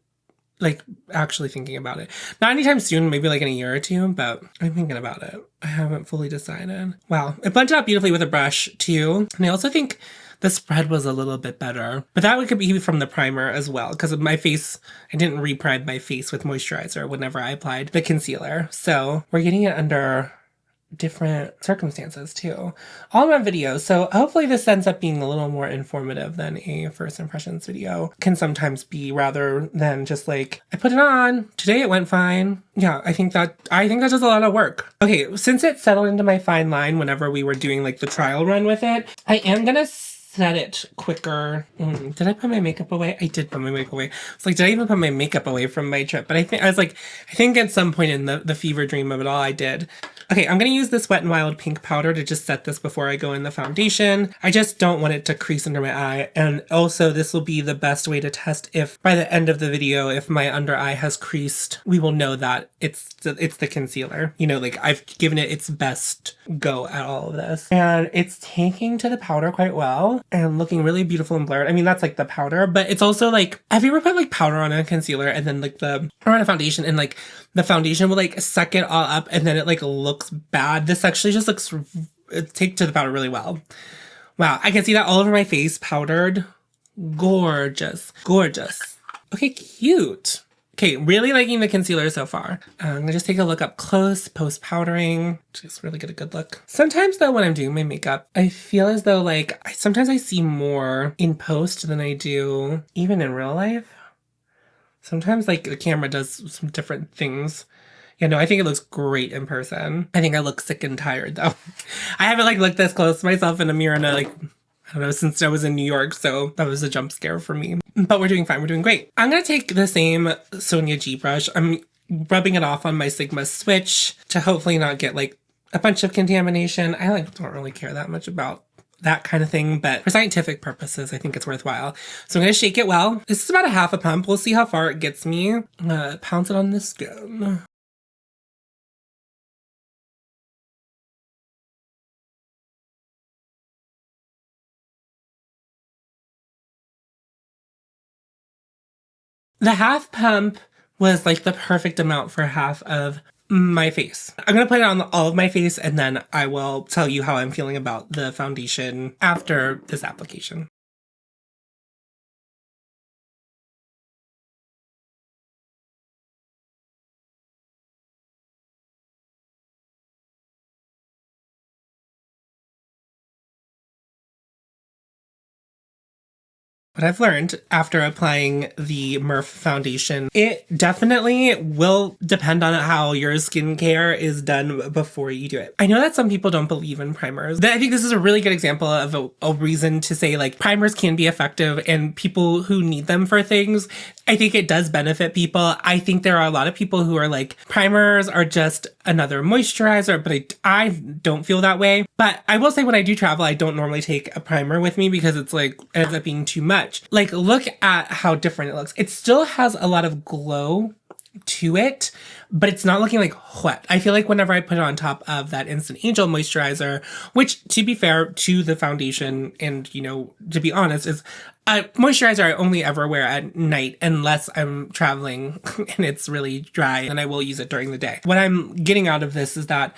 Like actually thinking about it. Not anytime soon, maybe like in a year or two, but I'm thinking about it. I haven't fully decided. Wow, it blended out beautifully with a brush too. And I also think the spread was a little bit better, but that could be from the primer as well, because of my face, I didn't re-prime my face with moisturizer whenever I applied the concealer. So we're getting it under different circumstances too, all in one video. So hopefully this ends up being a little more informative than a first impressions video can sometimes be, rather than just like, I put it on, today it went fine. Yeah, I think that does a lot of work. Okay, since it settled into my fine line whenever we were doing like the trial run with it, I am gonna set it quicker. Did I put my makeup away? I did put my makeup away. It's like, did I even put my makeup away from my trip? But I think at some point in the fever dream of it all, I did. Okay, I'm gonna use this Wet n Wild pink powder to just set this before I go in the foundation. I just don't want it to crease under my eye. And also this will be the best way to test if by the end of the video, if my under eye has creased, we will know that it's the concealer. You know, like I've given it its best go at all of this. And it's taking to the powder quite well and looking really beautiful and blurred. I mean, that's like the powder, but it's also like, have you ever put like powder on a concealer and then like or on a foundation and like the foundation will like suck it all up and then it like looks bad? This actually just looks, it takes to the powder really well. Wow, I can see that all over my face powdered Gorgeous. Gorgeous. Okay, cute. Okay, really liking the concealer so far. I'm gonna just take a look up close, post-powdering, just really get a good look. Sometimes though, when I'm doing my makeup, I feel as though like, sometimes I see more in post than I do even in real life. Sometimes like the camera does some different things. Yeah, no, I think it looks great in person. I think I look sick and tired though. I haven't like looked this close to myself in a mirror in a, like, I don't know, since I was in New York, so that was a jump scare for me. But we're doing fine, we're doing great. I'm gonna take the same Sonia G brush. I'm rubbing it off on my Sigma switch to hopefully not get like a bunch of contamination. I like don't really care that much about that kind of thing, but for scientific purposes, I think it's worthwhile. So I'm gonna shake it well. This is about a half a pump. We'll see how far it gets me. I'm gonna pounce it on the skin. The half pump was like the perfect amount for half of my face. I'm gonna put it on all of my face and then I will tell you how I'm feeling about the foundation after this application. What I've learned after applying the M.PH foundation, it definitely will depend on how your skincare is done before you do it. I know that some people don't believe in primers. I think this is a really good example of a reason to say like primers can be effective and people who need them for things, I think it does benefit people. I think there are a lot of people who are like, primers are just another moisturizer, but I don't feel that way. But I will say when I do travel, I don't normally take a primer with me because it's like, it ends up being too much. Like, look at how different it looks. It still has a lot of glow to it, but it's not looking like wet. I feel like whenever I put it on top of that Instant Angel moisturizer, which to be fair to the foundation and, you know, to be honest, is a moisturizer I only ever wear at night unless I'm traveling and it's really dry, and I will use it during the day. What I'm getting out of this is that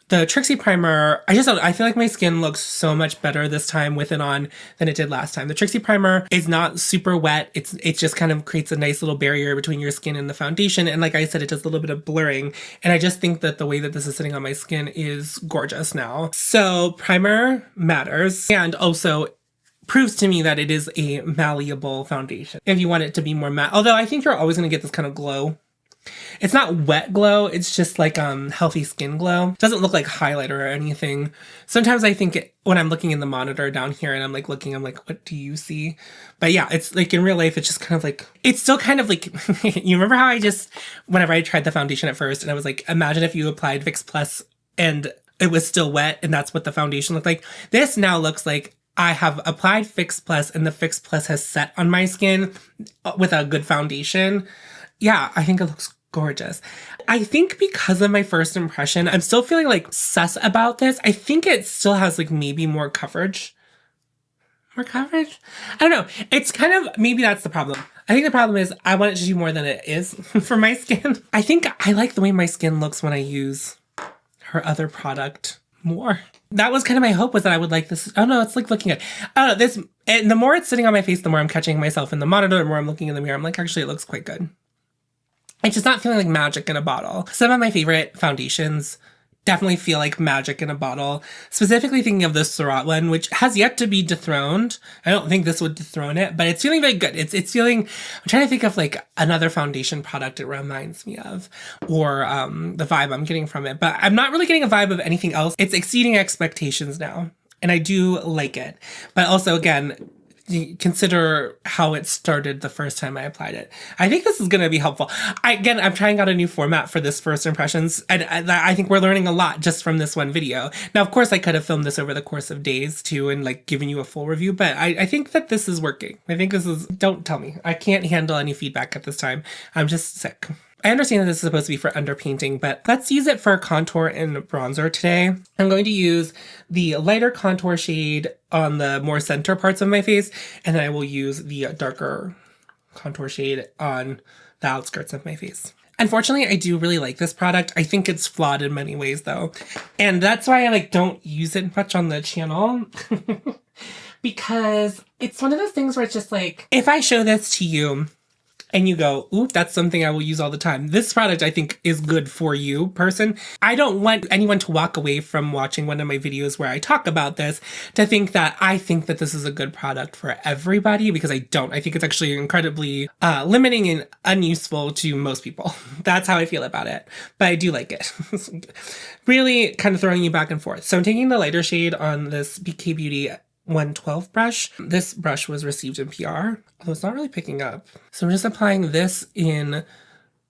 the TRIXIE primer, I feel like my skin looks so much better this time with it on than it did last time. The TRIXIE primer is not super wet. It just kind of creates a nice little barrier between your skin and the foundation. And like I said, it does a little bit of blurring. And I just think that the way that this is sitting on my skin is gorgeous now. So primer matters. And also proves to me that it is a malleable foundation if you want it to be more matte. Although I think you're always going to get this kind of glow. It's not wet glow, it's just like healthy skin glow. It doesn't look like highlighter or anything. Sometimes I think when I'm looking in the monitor down here and I'm like looking, I'm like, what do you see? But yeah, it's like in real life, it's just kind of like, it's still kind of like, you remember how whenever I tried the foundation at first and I was like, imagine if you applied Vicks Plus and it was still wet and that's what the foundation looked like. This now looks like I have applied Vicks Plus and the Vicks Plus has set on my skin with a good foundation. Yeah, I think it looks gorgeous. I think because of my first impression, I'm still feeling like sus about this. I think it still has like maybe more coverage. More coverage? I don't know. It's kind of, maybe that's the problem. I think the problem is I want it to do more than it is for my skin. I think I like the way my skin looks when I use her other product more. That was kind of my hope, was that I would like this. Oh no, it's like looking at, oh, this, and the more it's sitting on my face, the more I'm catching myself in the monitor, the more I'm looking in the mirror. I'm like, actually, it looks quite good. It's just not feeling like magic in a bottle. Some of my favorite foundations definitely feel like magic in a bottle. Specifically thinking of the Surratt one, which has yet to be dethroned. I don't think this would dethrone it, but it's feeling very good. It's feeling, I'm trying to think of like another foundation product it reminds me of, or the vibe I'm getting from it. But I'm not really getting a vibe of anything else. It's exceeding expectations now, and I do like it. But also, again, consider how it started the first time I applied it. I think this is going to be helpful. I'm trying out a new format for this first impressions, and I think we're learning a lot just from this one video. Now, of course, I could have filmed this over the course of days too and like given you a full review, but I think that this is working. I think this is, don't tell me. I can't handle any feedback at this time. I'm just sick. I understand that this is supposed to be for underpainting, but let's use it for contour and bronzer today. I'm going to use the lighter contour shade on the more center parts of my face, and then I will use the darker contour shade on the outskirts of my face. Unfortunately, I do really like this product. I think it's flawed in many ways though, and that's why I like don't use it much on the channel. because it's one of those things where it's just like, if I show this to you and you go, ooh, that's something I will use all the time. This product I think is good for you, person. I don't want anyone to walk away from watching one of my videos where I talk about this to think that I think that this is a good product for everybody, because I don't. I think it's actually incredibly limiting and unuseful to most people. That's how I feel about it. But I do like it. Really kind of throwing you back and forth. So I'm taking the lighter shade on this BK Beauty 112 brush. This brush was received in PR, although it's not really picking up. So I'm just applying this in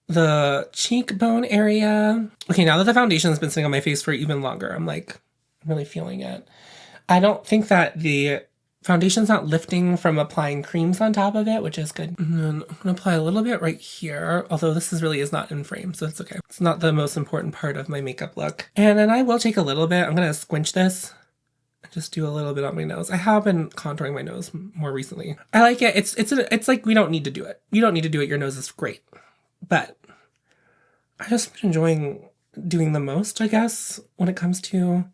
the cheekbone area. Okay, now that the foundation has been sitting on my face for even longer, I'm really feeling it. I don't think that the foundation's not lifting from applying creams on top of it, which is good. And then I'm gonna apply a little bit right here, although this really is not in frame, so it's okay. It's not the most important part of my makeup look. And then I will take a little bit, I'm gonna squinch this. Just do a little bit on my nose. I have been contouring my nose more recently. I like it. It's like we don't need to do it. You don't need to do it. Your nose is great. But I just been enjoying doing the most, I guess, when it comes to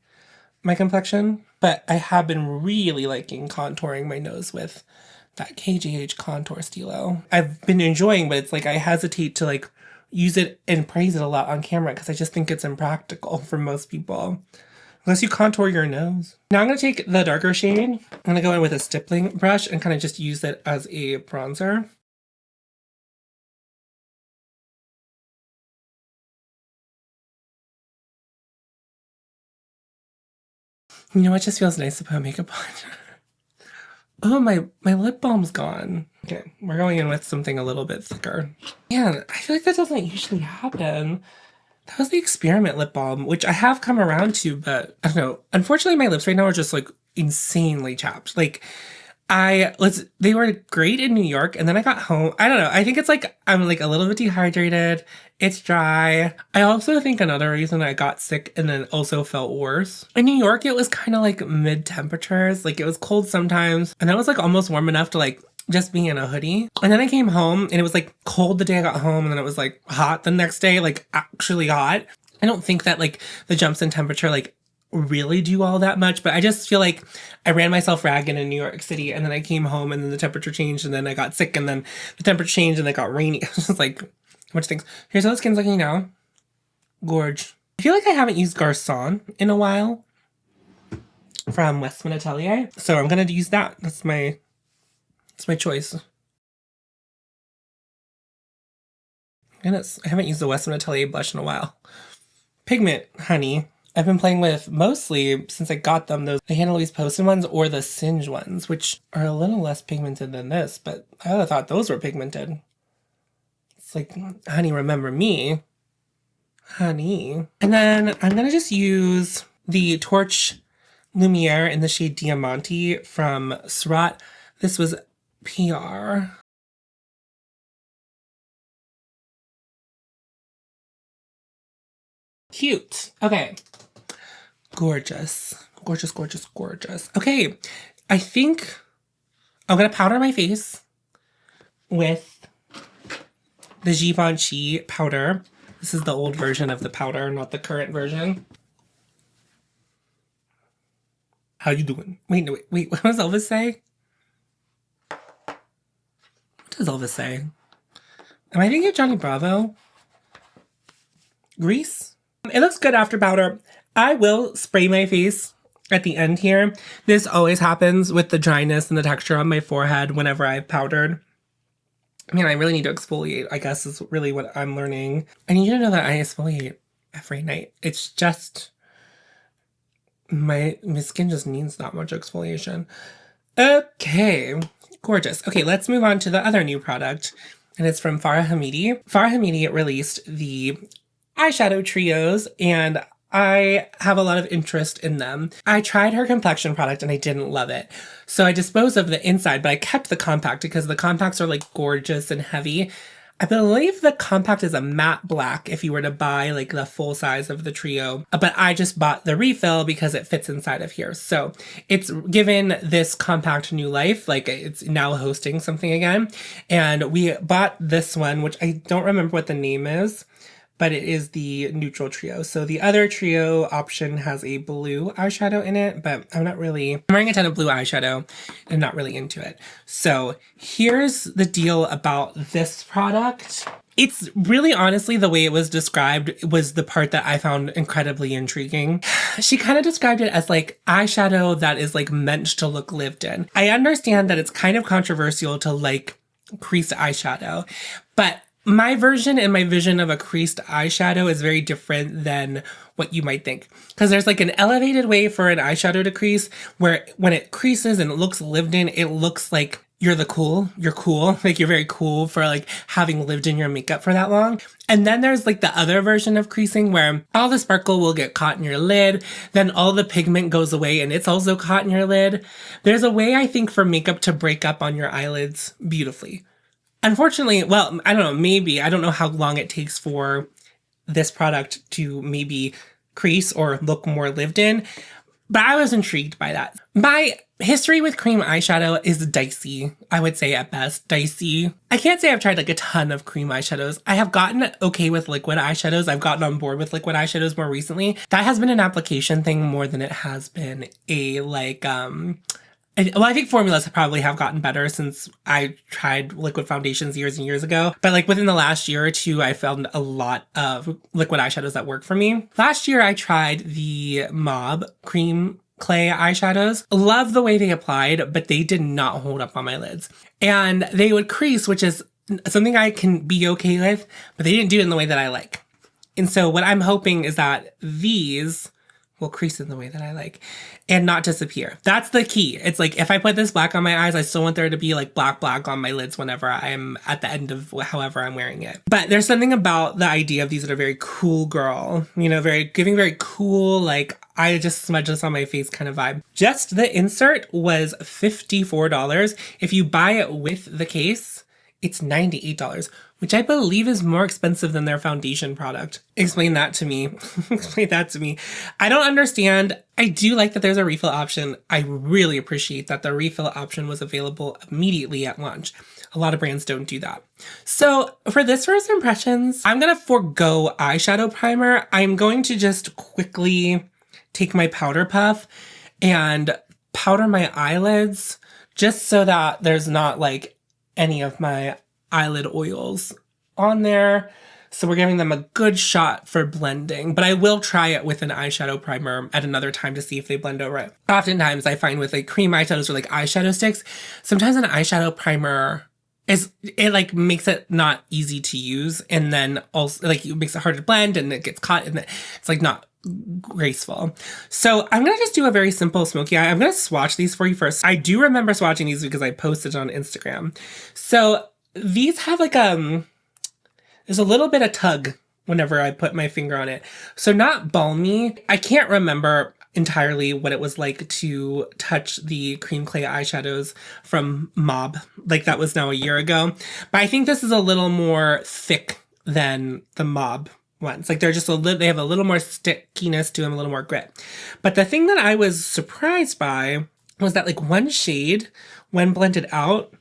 my complexion. But I have been really liking contouring my nose with that KGH contour stilo. I've been enjoying, but it's like I hesitate to like use it and praise it a lot on camera because I just think it's impractical for most people. Unless you contour your nose. Now I'm going to take the darker shade. I'm going to go in with a stippling brush and kind of just use it as a bronzer. You know, it just feels nice to put makeup on. Oh, my lip balm's gone. Okay, we're going in with something a little bit thicker. Man, I feel like that doesn't usually happen. That was the Experiment lip balm, which I have come around to, but I don't know. Unfortunately, my lips right now are just like insanely chapped. Like they were great in New York, and then I got home. I don't know. I think it's like I'm like a little bit dehydrated. It's dry. I also think another reason I got sick and then also felt worse. In New York, it was kind of like mid temperatures. Like it was cold sometimes, and I was like almost warm enough to like just being in a hoodie. And then I came home and it was like cold the day I got home, and then it was like hot the next day, like actually hot. I don't think that like the jumps in temperature like really do all that much, but I just feel like I ran myself ragged in New York City, and then I came home and then the temperature changed, and then I got sick, and then the temperature changed and it got rainy. It's just like a bunch of things. Here's how the skin's looking now. Gorge. I feel like I haven't used Garconne in a while from WESTMAN Atelier, so I'm gonna use that. That's my choice. Goodness, I haven't used the WESTMAN Atelier blush in a while. Pigment, honey. I've been playing with mostly, since I got them, those the Hannah Louise Poston ones or the Singe ones, which are a little less pigmented than this, but I would have thought those were pigmented. It's like, honey, remember me. Honey. And then I'm gonna just use the Torch Lumiere in the shade Diamante from Surat. This was PR. Cute. Okay. Gorgeous. Gorgeous, gorgeous, gorgeous. Okay. I think I'm going to powder my face with the Givenchy powder. This is the old version of the powder, not the current version. How you doing? Wait, no, wait. What does Elvis say? What does Elvis say? Am I thinking of Johnny Bravo? Grease? It looks good after powder. I will spray my face at the end here. This always happens with the dryness and the texture on my forehead whenever I've powdered. I mean, I really need to exfoliate, I guess is really what I'm learning. I need you to know that I exfoliate every night. It's just, my skin just needs that much exfoliation. Okay, gorgeous. Okay, let's move on to the other new product. And it's from Fara Homidi. Fara Homidi released the eyeshadow trios, and I have a lot of interest in them. I tried her complexion product and I didn't love it. So I disposed of the inside, but I kept the compact because the compacts are like gorgeous and heavy. I believe the compact is a matte black if you were to buy like the full size of the trio, but I just bought the refill because it fits inside of here. So it's given this compact new life, like it's now hosting something again. And we bought this one, which I don't remember what the name is. but it is the neutral trio. So the other trio option has a blue eyeshadow in it, but I'm wearing a ton of blue eyeshadow and not really into it. So here's the deal about this product. It's really, honestly, the way it was described was the part that I found incredibly intriguing. She kind of described it as like eyeshadow that is like meant to look lived in. I understand that it's kind of controversial to like creased eyeshadow, but my version and my vision of a creased eyeshadow is very different than what you might think. Because there's like an elevated way for an eyeshadow to crease where when it creases and it looks lived in, it looks like you're cool. Like you're very cool for like having lived in your makeup for that long. And then there's like the other version of creasing where all the sparkle will get caught in your lid. Then all the pigment goes away and it's also caught in your lid. There's a way, I think, for makeup to break up on your eyelids beautifully. Unfortunately, well, I don't know, maybe, I don't know how long it takes for this product to maybe crease or look more lived in, but I was intrigued by that. My history with cream eyeshadow is dicey, I would say at best, dicey. I can't say I've tried like a ton of cream eyeshadows. I have gotten okay with liquid eyeshadows. I've gotten on board with liquid eyeshadows more recently. That has been an application thing more than it has been a like, well, I think formulas probably have gotten better since I tried liquid foundations years and years ago. But like within the last year or two, I found a lot of liquid eyeshadows that work for me. Last year, I tried the Mob cream clay eyeshadows. Love the way they applied, but they did not hold up on my lids. And they would crease, which is something I can be okay with, but they didn't do it in the way that I like. And so what I'm hoping is that these will crease in the way that I like and not disappear. That's the key. It's like, if I put this black on my eyes, I still want there to be like black on my lids whenever I'm at the end of however I'm wearing it. But there's something about the idea of these that are very cool girl, you know, giving very cool, like I just smudge this on my face kind of vibe. Just the insert was $54. If you buy it with the case, it's $98, which I believe is more expensive than their foundation product. Explain that to me. Explain that to me. I don't understand. I do like that there's a refill option. I really appreciate that the refill option was available immediately at launch. A lot of brands don't do that. So for this first impressions, I'm going to forego eyeshadow primer. I'm going to just quickly take my powder puff and powder my eyelids just so that there's not like any of my eyelid oils on there. So we're giving them a good shot for blending, but I will try it with an eyeshadow primer at another time to see if they blend out right. Oftentimes I find with like cream eyeshadows or like eyeshadow sticks, sometimes an eyeshadow primer it like makes it not easy to use, and then also like it makes it hard to blend and it gets caught and it's like not graceful. So I'm gonna just do a very simple smoky eye. I'm gonna swatch these for you first. I do remember swatching these because I posted on Instagram. So these have like there's a little bit of tug whenever I put my finger on it. So not balmy. I can't remember entirely what it was like to touch the cream clay eyeshadows from Mob. Like that was now a year ago. But I think this is a little more thick than the Mob ones. Like they're just they have a little more stickiness to them, a little more grit. But the thing that I was surprised by was that like one shade, when blended out,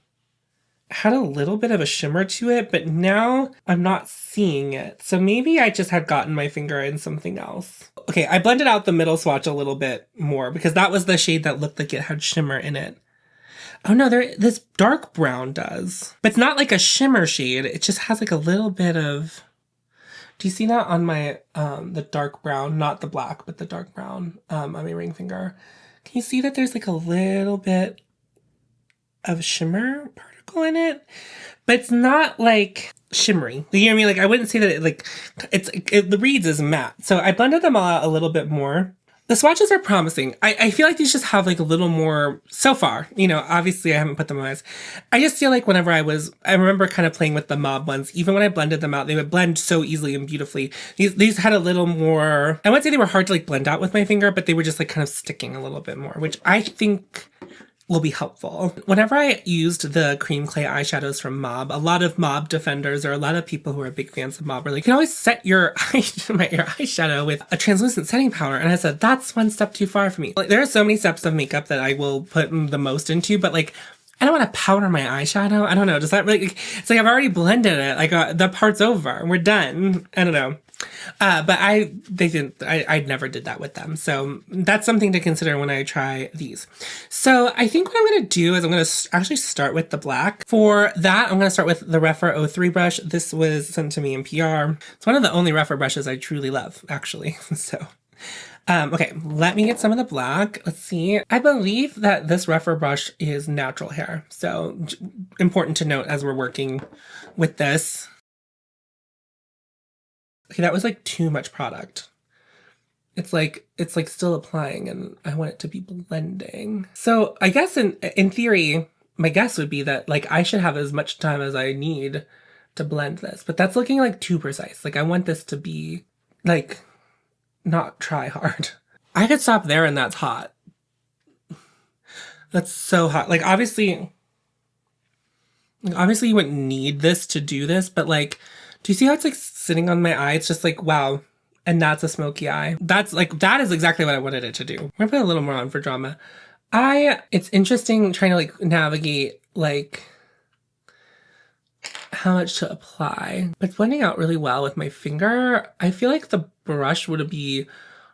had a little bit of a shimmer to it, but now I'm not seeing it. So maybe I just had gotten my finger in something else. Okay, I blended out the middle swatch a little bit more because that was the shade that looked like it had shimmer in it. Oh no, this dark brown does. But it's not like a shimmer shade. It just has like a little bit of... Do you see that on my, the dark brown, not the black, but the dark brown on my ring finger? Can you see that there's like a little bit of shimmer particle in it? But it's not like shimmery. You know what I mean? Like I wouldn't say that it like, the reads is matte. So I blended them all out a little bit more. The swatches are promising. I feel like these just have like a little more, so far, you know, obviously I haven't put them on eyes. I just feel like whenever I remember kind of playing with the Mob ones, even when I blended them out, they would blend so easily and beautifully. These had a little more, I wouldn't say they were hard to like blend out with my finger, but they were just like kind of sticking a little bit more, which I think will be helpful. Whenever I used the cream clay eyeshadows from Mob, a lot of Mob defenders or a lot of people who are big fans of Mob were like, you can always set your eyeshadow with a translucent setting powder. And I said, that's one step too far for me. Like, there are so many steps of makeup that I will put the most into, but like, I don't want to powder my eyeshadow. I don't know. Does that really, it's like I've already blended it. Like the part's over. We're done. I don't know. But I never did that with them. So that's something to consider when I try these. So I think what I'm going to do is I'm going to actually start with the black. For that, I'm going to start with the Rephr 03 brush. This was sent to me in PR. It's one of the only Rephr brushes I truly love, actually. So, okay, let me get some of the black. Let's see. I believe that this Rephr brush is natural hair. So important to note as we're working with this. Okay, that was like too much product. It's like still applying and I want it to be blending. So I guess in theory, my guess would be that like I should have as much time as I need to blend this, but that's looking like too precise. Like I want this to be like not try hard. I could stop there and that's hot. That's so hot. Like obviously you wouldn't need this to do this, but like, do you see how it's like sitting on my eye? It's just like, wow. And that's a smoky eye. That's like, that is exactly what I wanted it to do. I'm gonna put a little more on for drama. It's interesting trying to like navigate like how much to apply. But it's blending out really well with my finger. I feel like the brush would be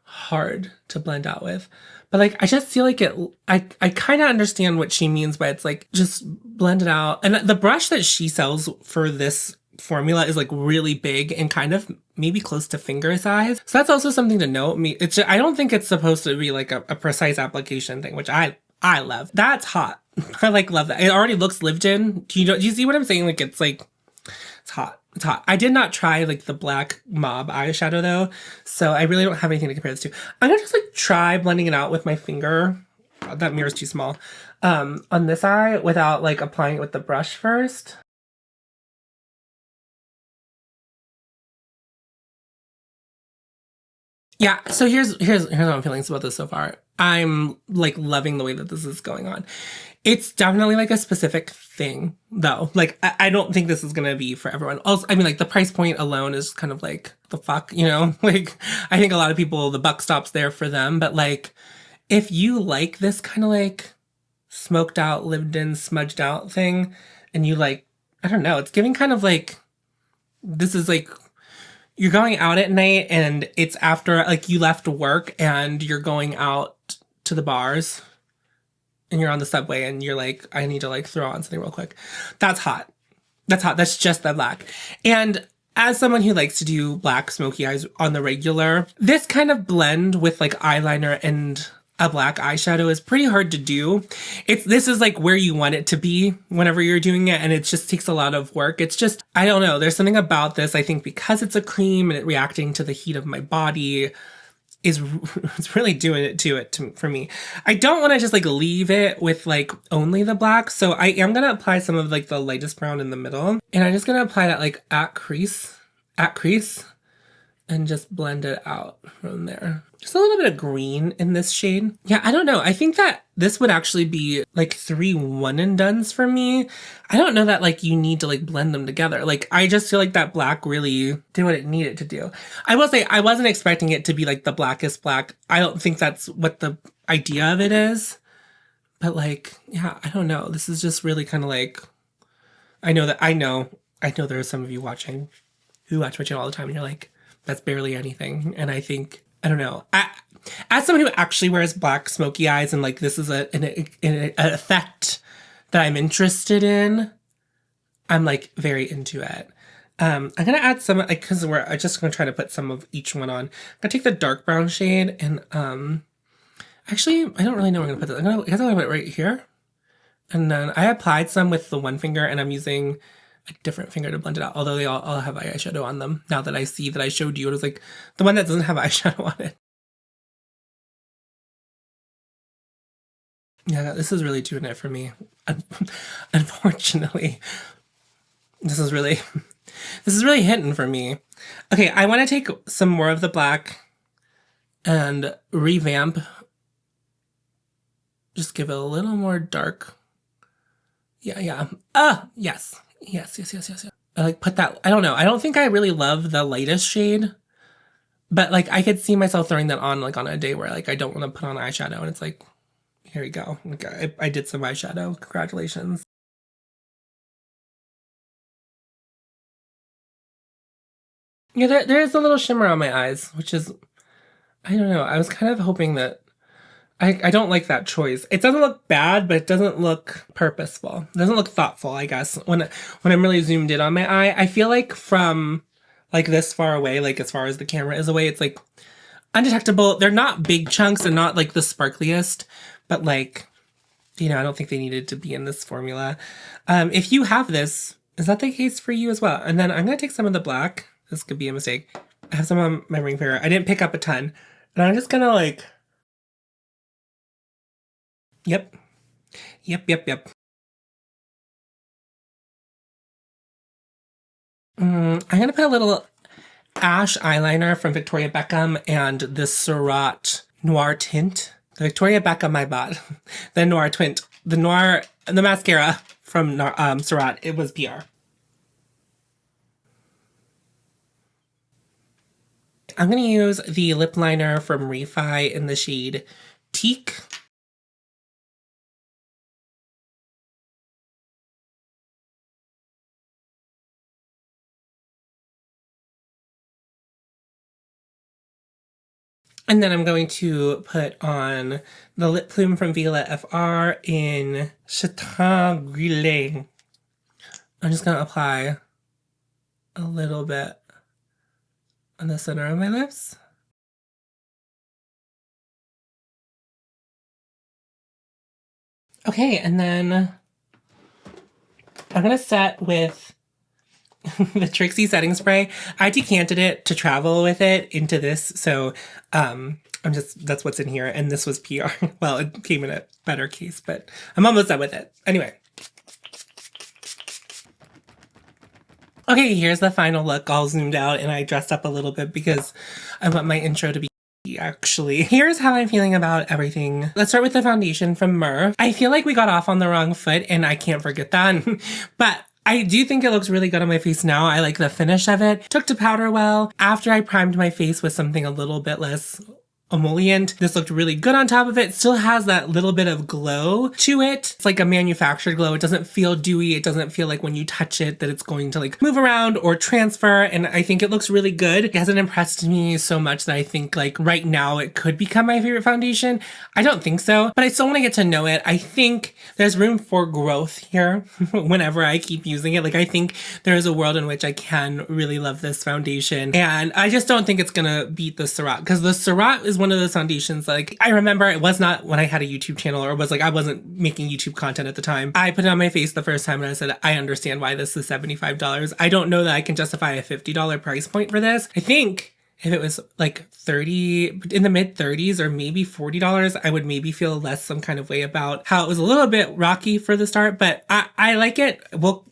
hard to blend out with. But like, I just feel like I kind of understand what she means by it's like, just blend it out. And the brush that she sells for this formula is like really big and kind of maybe close to finger size. So that's also something to note. I don't think it's supposed to be like a precise application thing, which I love. That's hot. I like love that. It already looks lived in. Do you see what I'm saying? Like it's hot. It's hot. I did not try like the black mob eyeshadow though, so I really don't have anything to compare this to. I'm gonna just like try blending it out with my finger. Oh, that mirror's too small. On this eye without like applying it with the brush first. Yeah, so here's how I'm feeling about this so far. I'm like loving the way that this is going on. It's definitely like a specific thing though. Like I don't think this is gonna be for everyone. Also, I mean like the price point alone is kind of like the fuck, you know? Like I think a lot of people, the buck stops there for them, but like if you like this kind of like smoked out, lived in, smudged out thing, and you like, I don't know, it's giving kind of like, this is like, you're going out at night and it's after like you left work and you're going out to the bars and you're on the subway and you're like, I need to like throw on something real quick. That's hot. That's hot. That's just the black. And as someone who likes to do black smoky eyes on the regular, this kind of blend with like eyeliner and a black eyeshadow is pretty hard to do. This is like where you want it to be whenever you're doing it, and it just takes a lot of work. It's just, I don't know, there's something about this, I think because it's a cream and it reacting to the heat of my body it's really doing it to it for me. I don't want to just like leave it with like only the black, so I am going to apply some of like the lightest brown in the middle, and I'm just going to apply that like at crease, and just blend it out from there. Just a little bit of green in this shade. Yeah, I don't know. I think that this would actually be like 3 one and dones for me. I don't know that like you need to like blend them together. Like I just feel like that black really did what it needed to do. I will say I wasn't expecting it to be like the blackest black. I don't think that's what the idea of it is. But like, yeah, I don't know. This is just really kind of like, I know there are some of you watching who watch my channel all the time and you're like, that's barely anything. And I think, I don't know. As someone who actually wears black smoky eyes and like this is an effect that I'm interested in, I'm like very into it. I'm gonna add some, like, because I'm just gonna try to put some of each one on. I'm gonna take the dark brown shade and actually I don't really know where I'm gonna put this. I guess I'm gonna put it right here. And then I applied some with the one finger and I'm using a different finger to blend it out, although they all have eyeshadow on them. Now that I see that I showed you, it was like the one that doesn't have eyeshadow on it. Yeah, this is really doing it for me. Unfortunately, this is really hitting for me. Okay, I want to take some more of the black and revamp. Just give it a little more dark. Yeah. Yes. I like put that, I don't know. I don't think I really love the lightest shade, but like I could see myself throwing that on like on a day where like I don't want to put on eyeshadow and it's like, here we go. Like, I did some eyeshadow. Congratulations. Yeah, there is a little shimmer on my eyes, which is, I don't know. I was kind of hoping that, I don't like that choice. It doesn't look bad, but it doesn't look purposeful. It doesn't look thoughtful, I guess. When I'm really zoomed in on my eye, I feel like from like this far away, like as far as the camera is away, it's like undetectable. They're not big chunks and not like the sparkliest, but like, you know, I don't think they needed to be in this formula. If you have this, is that the case for you as well? And then I'm going to take some of the black. This could be a mistake. I have some on my ring finger. I didn't pick up a ton. And I'm just going to like, yep. I'm going to put a little ash eyeliner from Victoria Beckham and this Surratt Noir tint. The Victoria Beckham I bought. The Noir tint. The mascara from Surratt. It was PR. I'm going to use the lip liner from Refi in the shade Teak. And then I'm going to put on the lip plume from Violet FR in Chateau Grillet. I'm just going to apply a little bit on the center of my lips. Okay, and then I'm going to set with the TRIXIE setting spray. I decanted it to travel with it into this, so that's what's in here, and this was PR. Well, it came in a better case, but I'm almost done with it. Anyway. Okay, here's the final look all zoomed out, and I dressed up a little bit because I want my intro to be actually. Here's how I'm feeling about everything. Let's start with the foundation from Mur. I feel like we got off on the wrong foot, and I can't forget that. But I do think it looks really good on my face now. I like the finish of it. Took to powder well. After I primed my face with something a little bit less emollient, this looked really good on top of it. Still has that little bit of glow to it. It's like a manufactured glow. It doesn't feel dewy. It doesn't feel like when you touch it that it's going to like move around or transfer. And I think it looks really good. It hasn't impressed me so much that I think like right now it could become my favorite foundation. I don't think so, but I still want to get to know it. I think there's room for growth here whenever I keep using it. Like I think there is a world in which I can really love this foundation. And I just don't think it's gonna beat the Surratt, because the Surratt is one of those foundations, like I remember it was not when I had a YouTube channel, or was like I wasn't making YouTube content at the time. I put it on my face the first time and I said, I understand why this is $75. I don't know that I can justify a $50 price point for this. I think if it was like 30, in the mid 30s or maybe $40, I would maybe feel less some kind of way about how it was a little bit rocky for the start, but I like it. We'll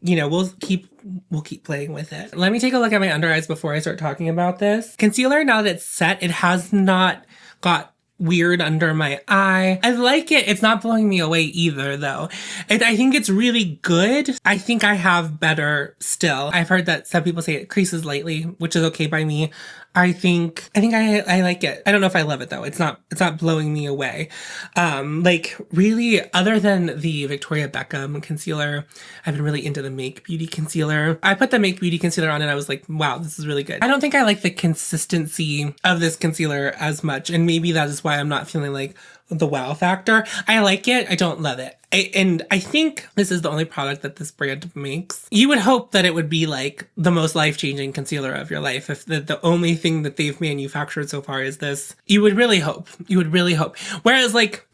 keep playing with it. Let me take a look at my under eyes before I start talking about this. Concealer, now that it's set, it has not got weird under my eye. I like it. It's not blowing me away either though. I think it's really good. I think I have better still. I've heard that some people say it creases lightly, which is okay by me. I think I like it. I don't know if I love it though. It's not blowing me away. Like really, other than the Victoria Beckham concealer, I've been really into the Make Beauty concealer. I put the Make Beauty concealer on and I was like, wow, this is really good. I don't think I like the consistency of this concealer as much. And maybe that is why I'm not feeling like the wow factor. I like it. I don't love it. And I think this is the only product that this brand makes. You would hope that it would be like the most life-changing concealer of your life. If the only thing that they've manufactured so far is this, you would really hope. You would really hope. Whereas like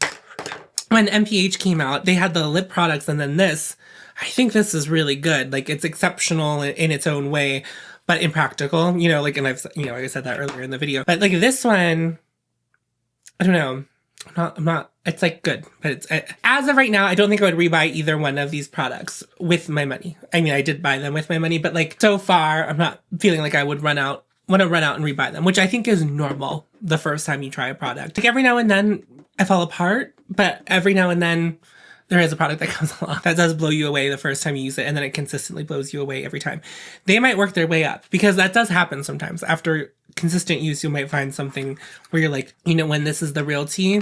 when M.PH came out, they had the lip products and then this. I think this is really good. Like it's exceptional in its own way, but impractical, you know, like, and I've, you know, I said that earlier in the video, but like this one, I don't know. I'm not, it's like good, but it's, as of right now, I don't think I would rebuy either one of these products with my money. I mean, I did buy them with my money, but like so far, I'm not feeling like I would want to run out and rebuy them, which I think is normal the first time you try a product. Like every now and then I fall apart, but every now and then there is a product that comes along that does blow you away the first time you use it, and then it consistently blows you away every time. They might work their way up, because that does happen sometimes. After consistent use, you might find something where you're like, you know, when this is the real tea,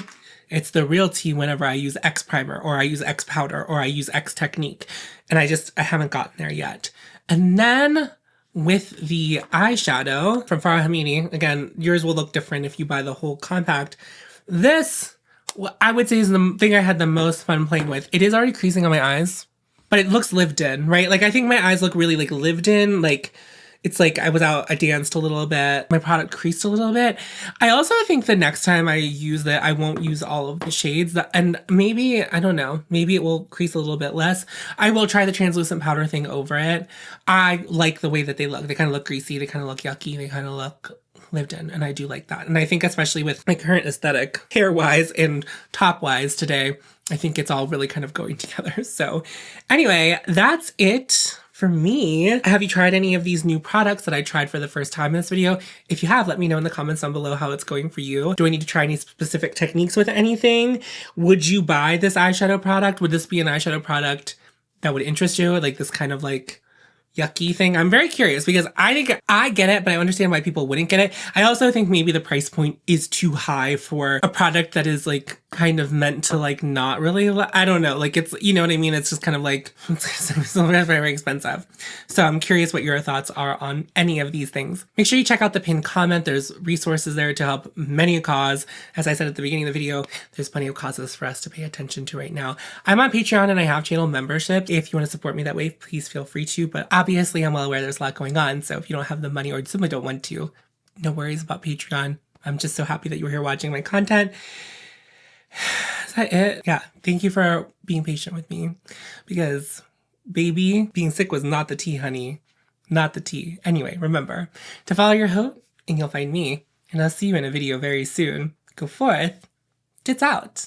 it's the real tea whenever I use X primer, or I use X powder, or I use X technique. And I haven't gotten there yet. And then with the eyeshadow from Fara Homidi. Again, yours will look different if you buy the whole compact. This, I would say, is the thing I had the most fun playing with. It is already creasing on my eyes, but it looks lived in, right? Like, I think my eyes look really like lived in, like, it's like I was out, I danced a little bit. My product creased a little bit. I also think the next time I use it, I won't use all of the shades. And maybe, I don't know, maybe it will crease a little bit less. I will try the translucent powder thing over it. I like the way that they look. They kind of look greasy. They kind of look yucky. They kind of look lived in. And I do like that. And I think especially with my current aesthetic, hair-wise and top-wise today, I think it's all really kind of going together. So anyway, that's it for me. Have you tried any of these new products that I tried for the first time in this video? If you have, let me know in the comments down below how it's going for you. Do I need to try any specific techniques with anything? Would you buy this eyeshadow product? Would this be an eyeshadow product that would interest you? Like this kind of like yucky thing? I'm very curious because I think I get it, but I understand why people wouldn't get it. I also think maybe the price point is too high for a product that is like kind of meant to like not really, I don't know, like it's, you know what I mean? It's just kind of like, it's very, very expensive. So I'm curious what your thoughts are on any of these things. Make sure you check out the pinned comment. There's resources there to help many a cause. As I said at the beginning of the video, there's plenty of causes for us to pay attention to right now. I'm on Patreon and I have channel membership. If you want to support me that way, please feel free to, but obviously I'm well aware there's a lot going on. So if you don't have the money or simply don't want to, no worries about Patreon. I'm just so happy that you're here watching my content. Is that it? Yeah. Thank you for being patient with me because baby, being sick was not the tea, honey. Not the tea. Anyway, remember to follow your hope and you'll find me, and I'll see you in a video very soon. Go forth. Tits out.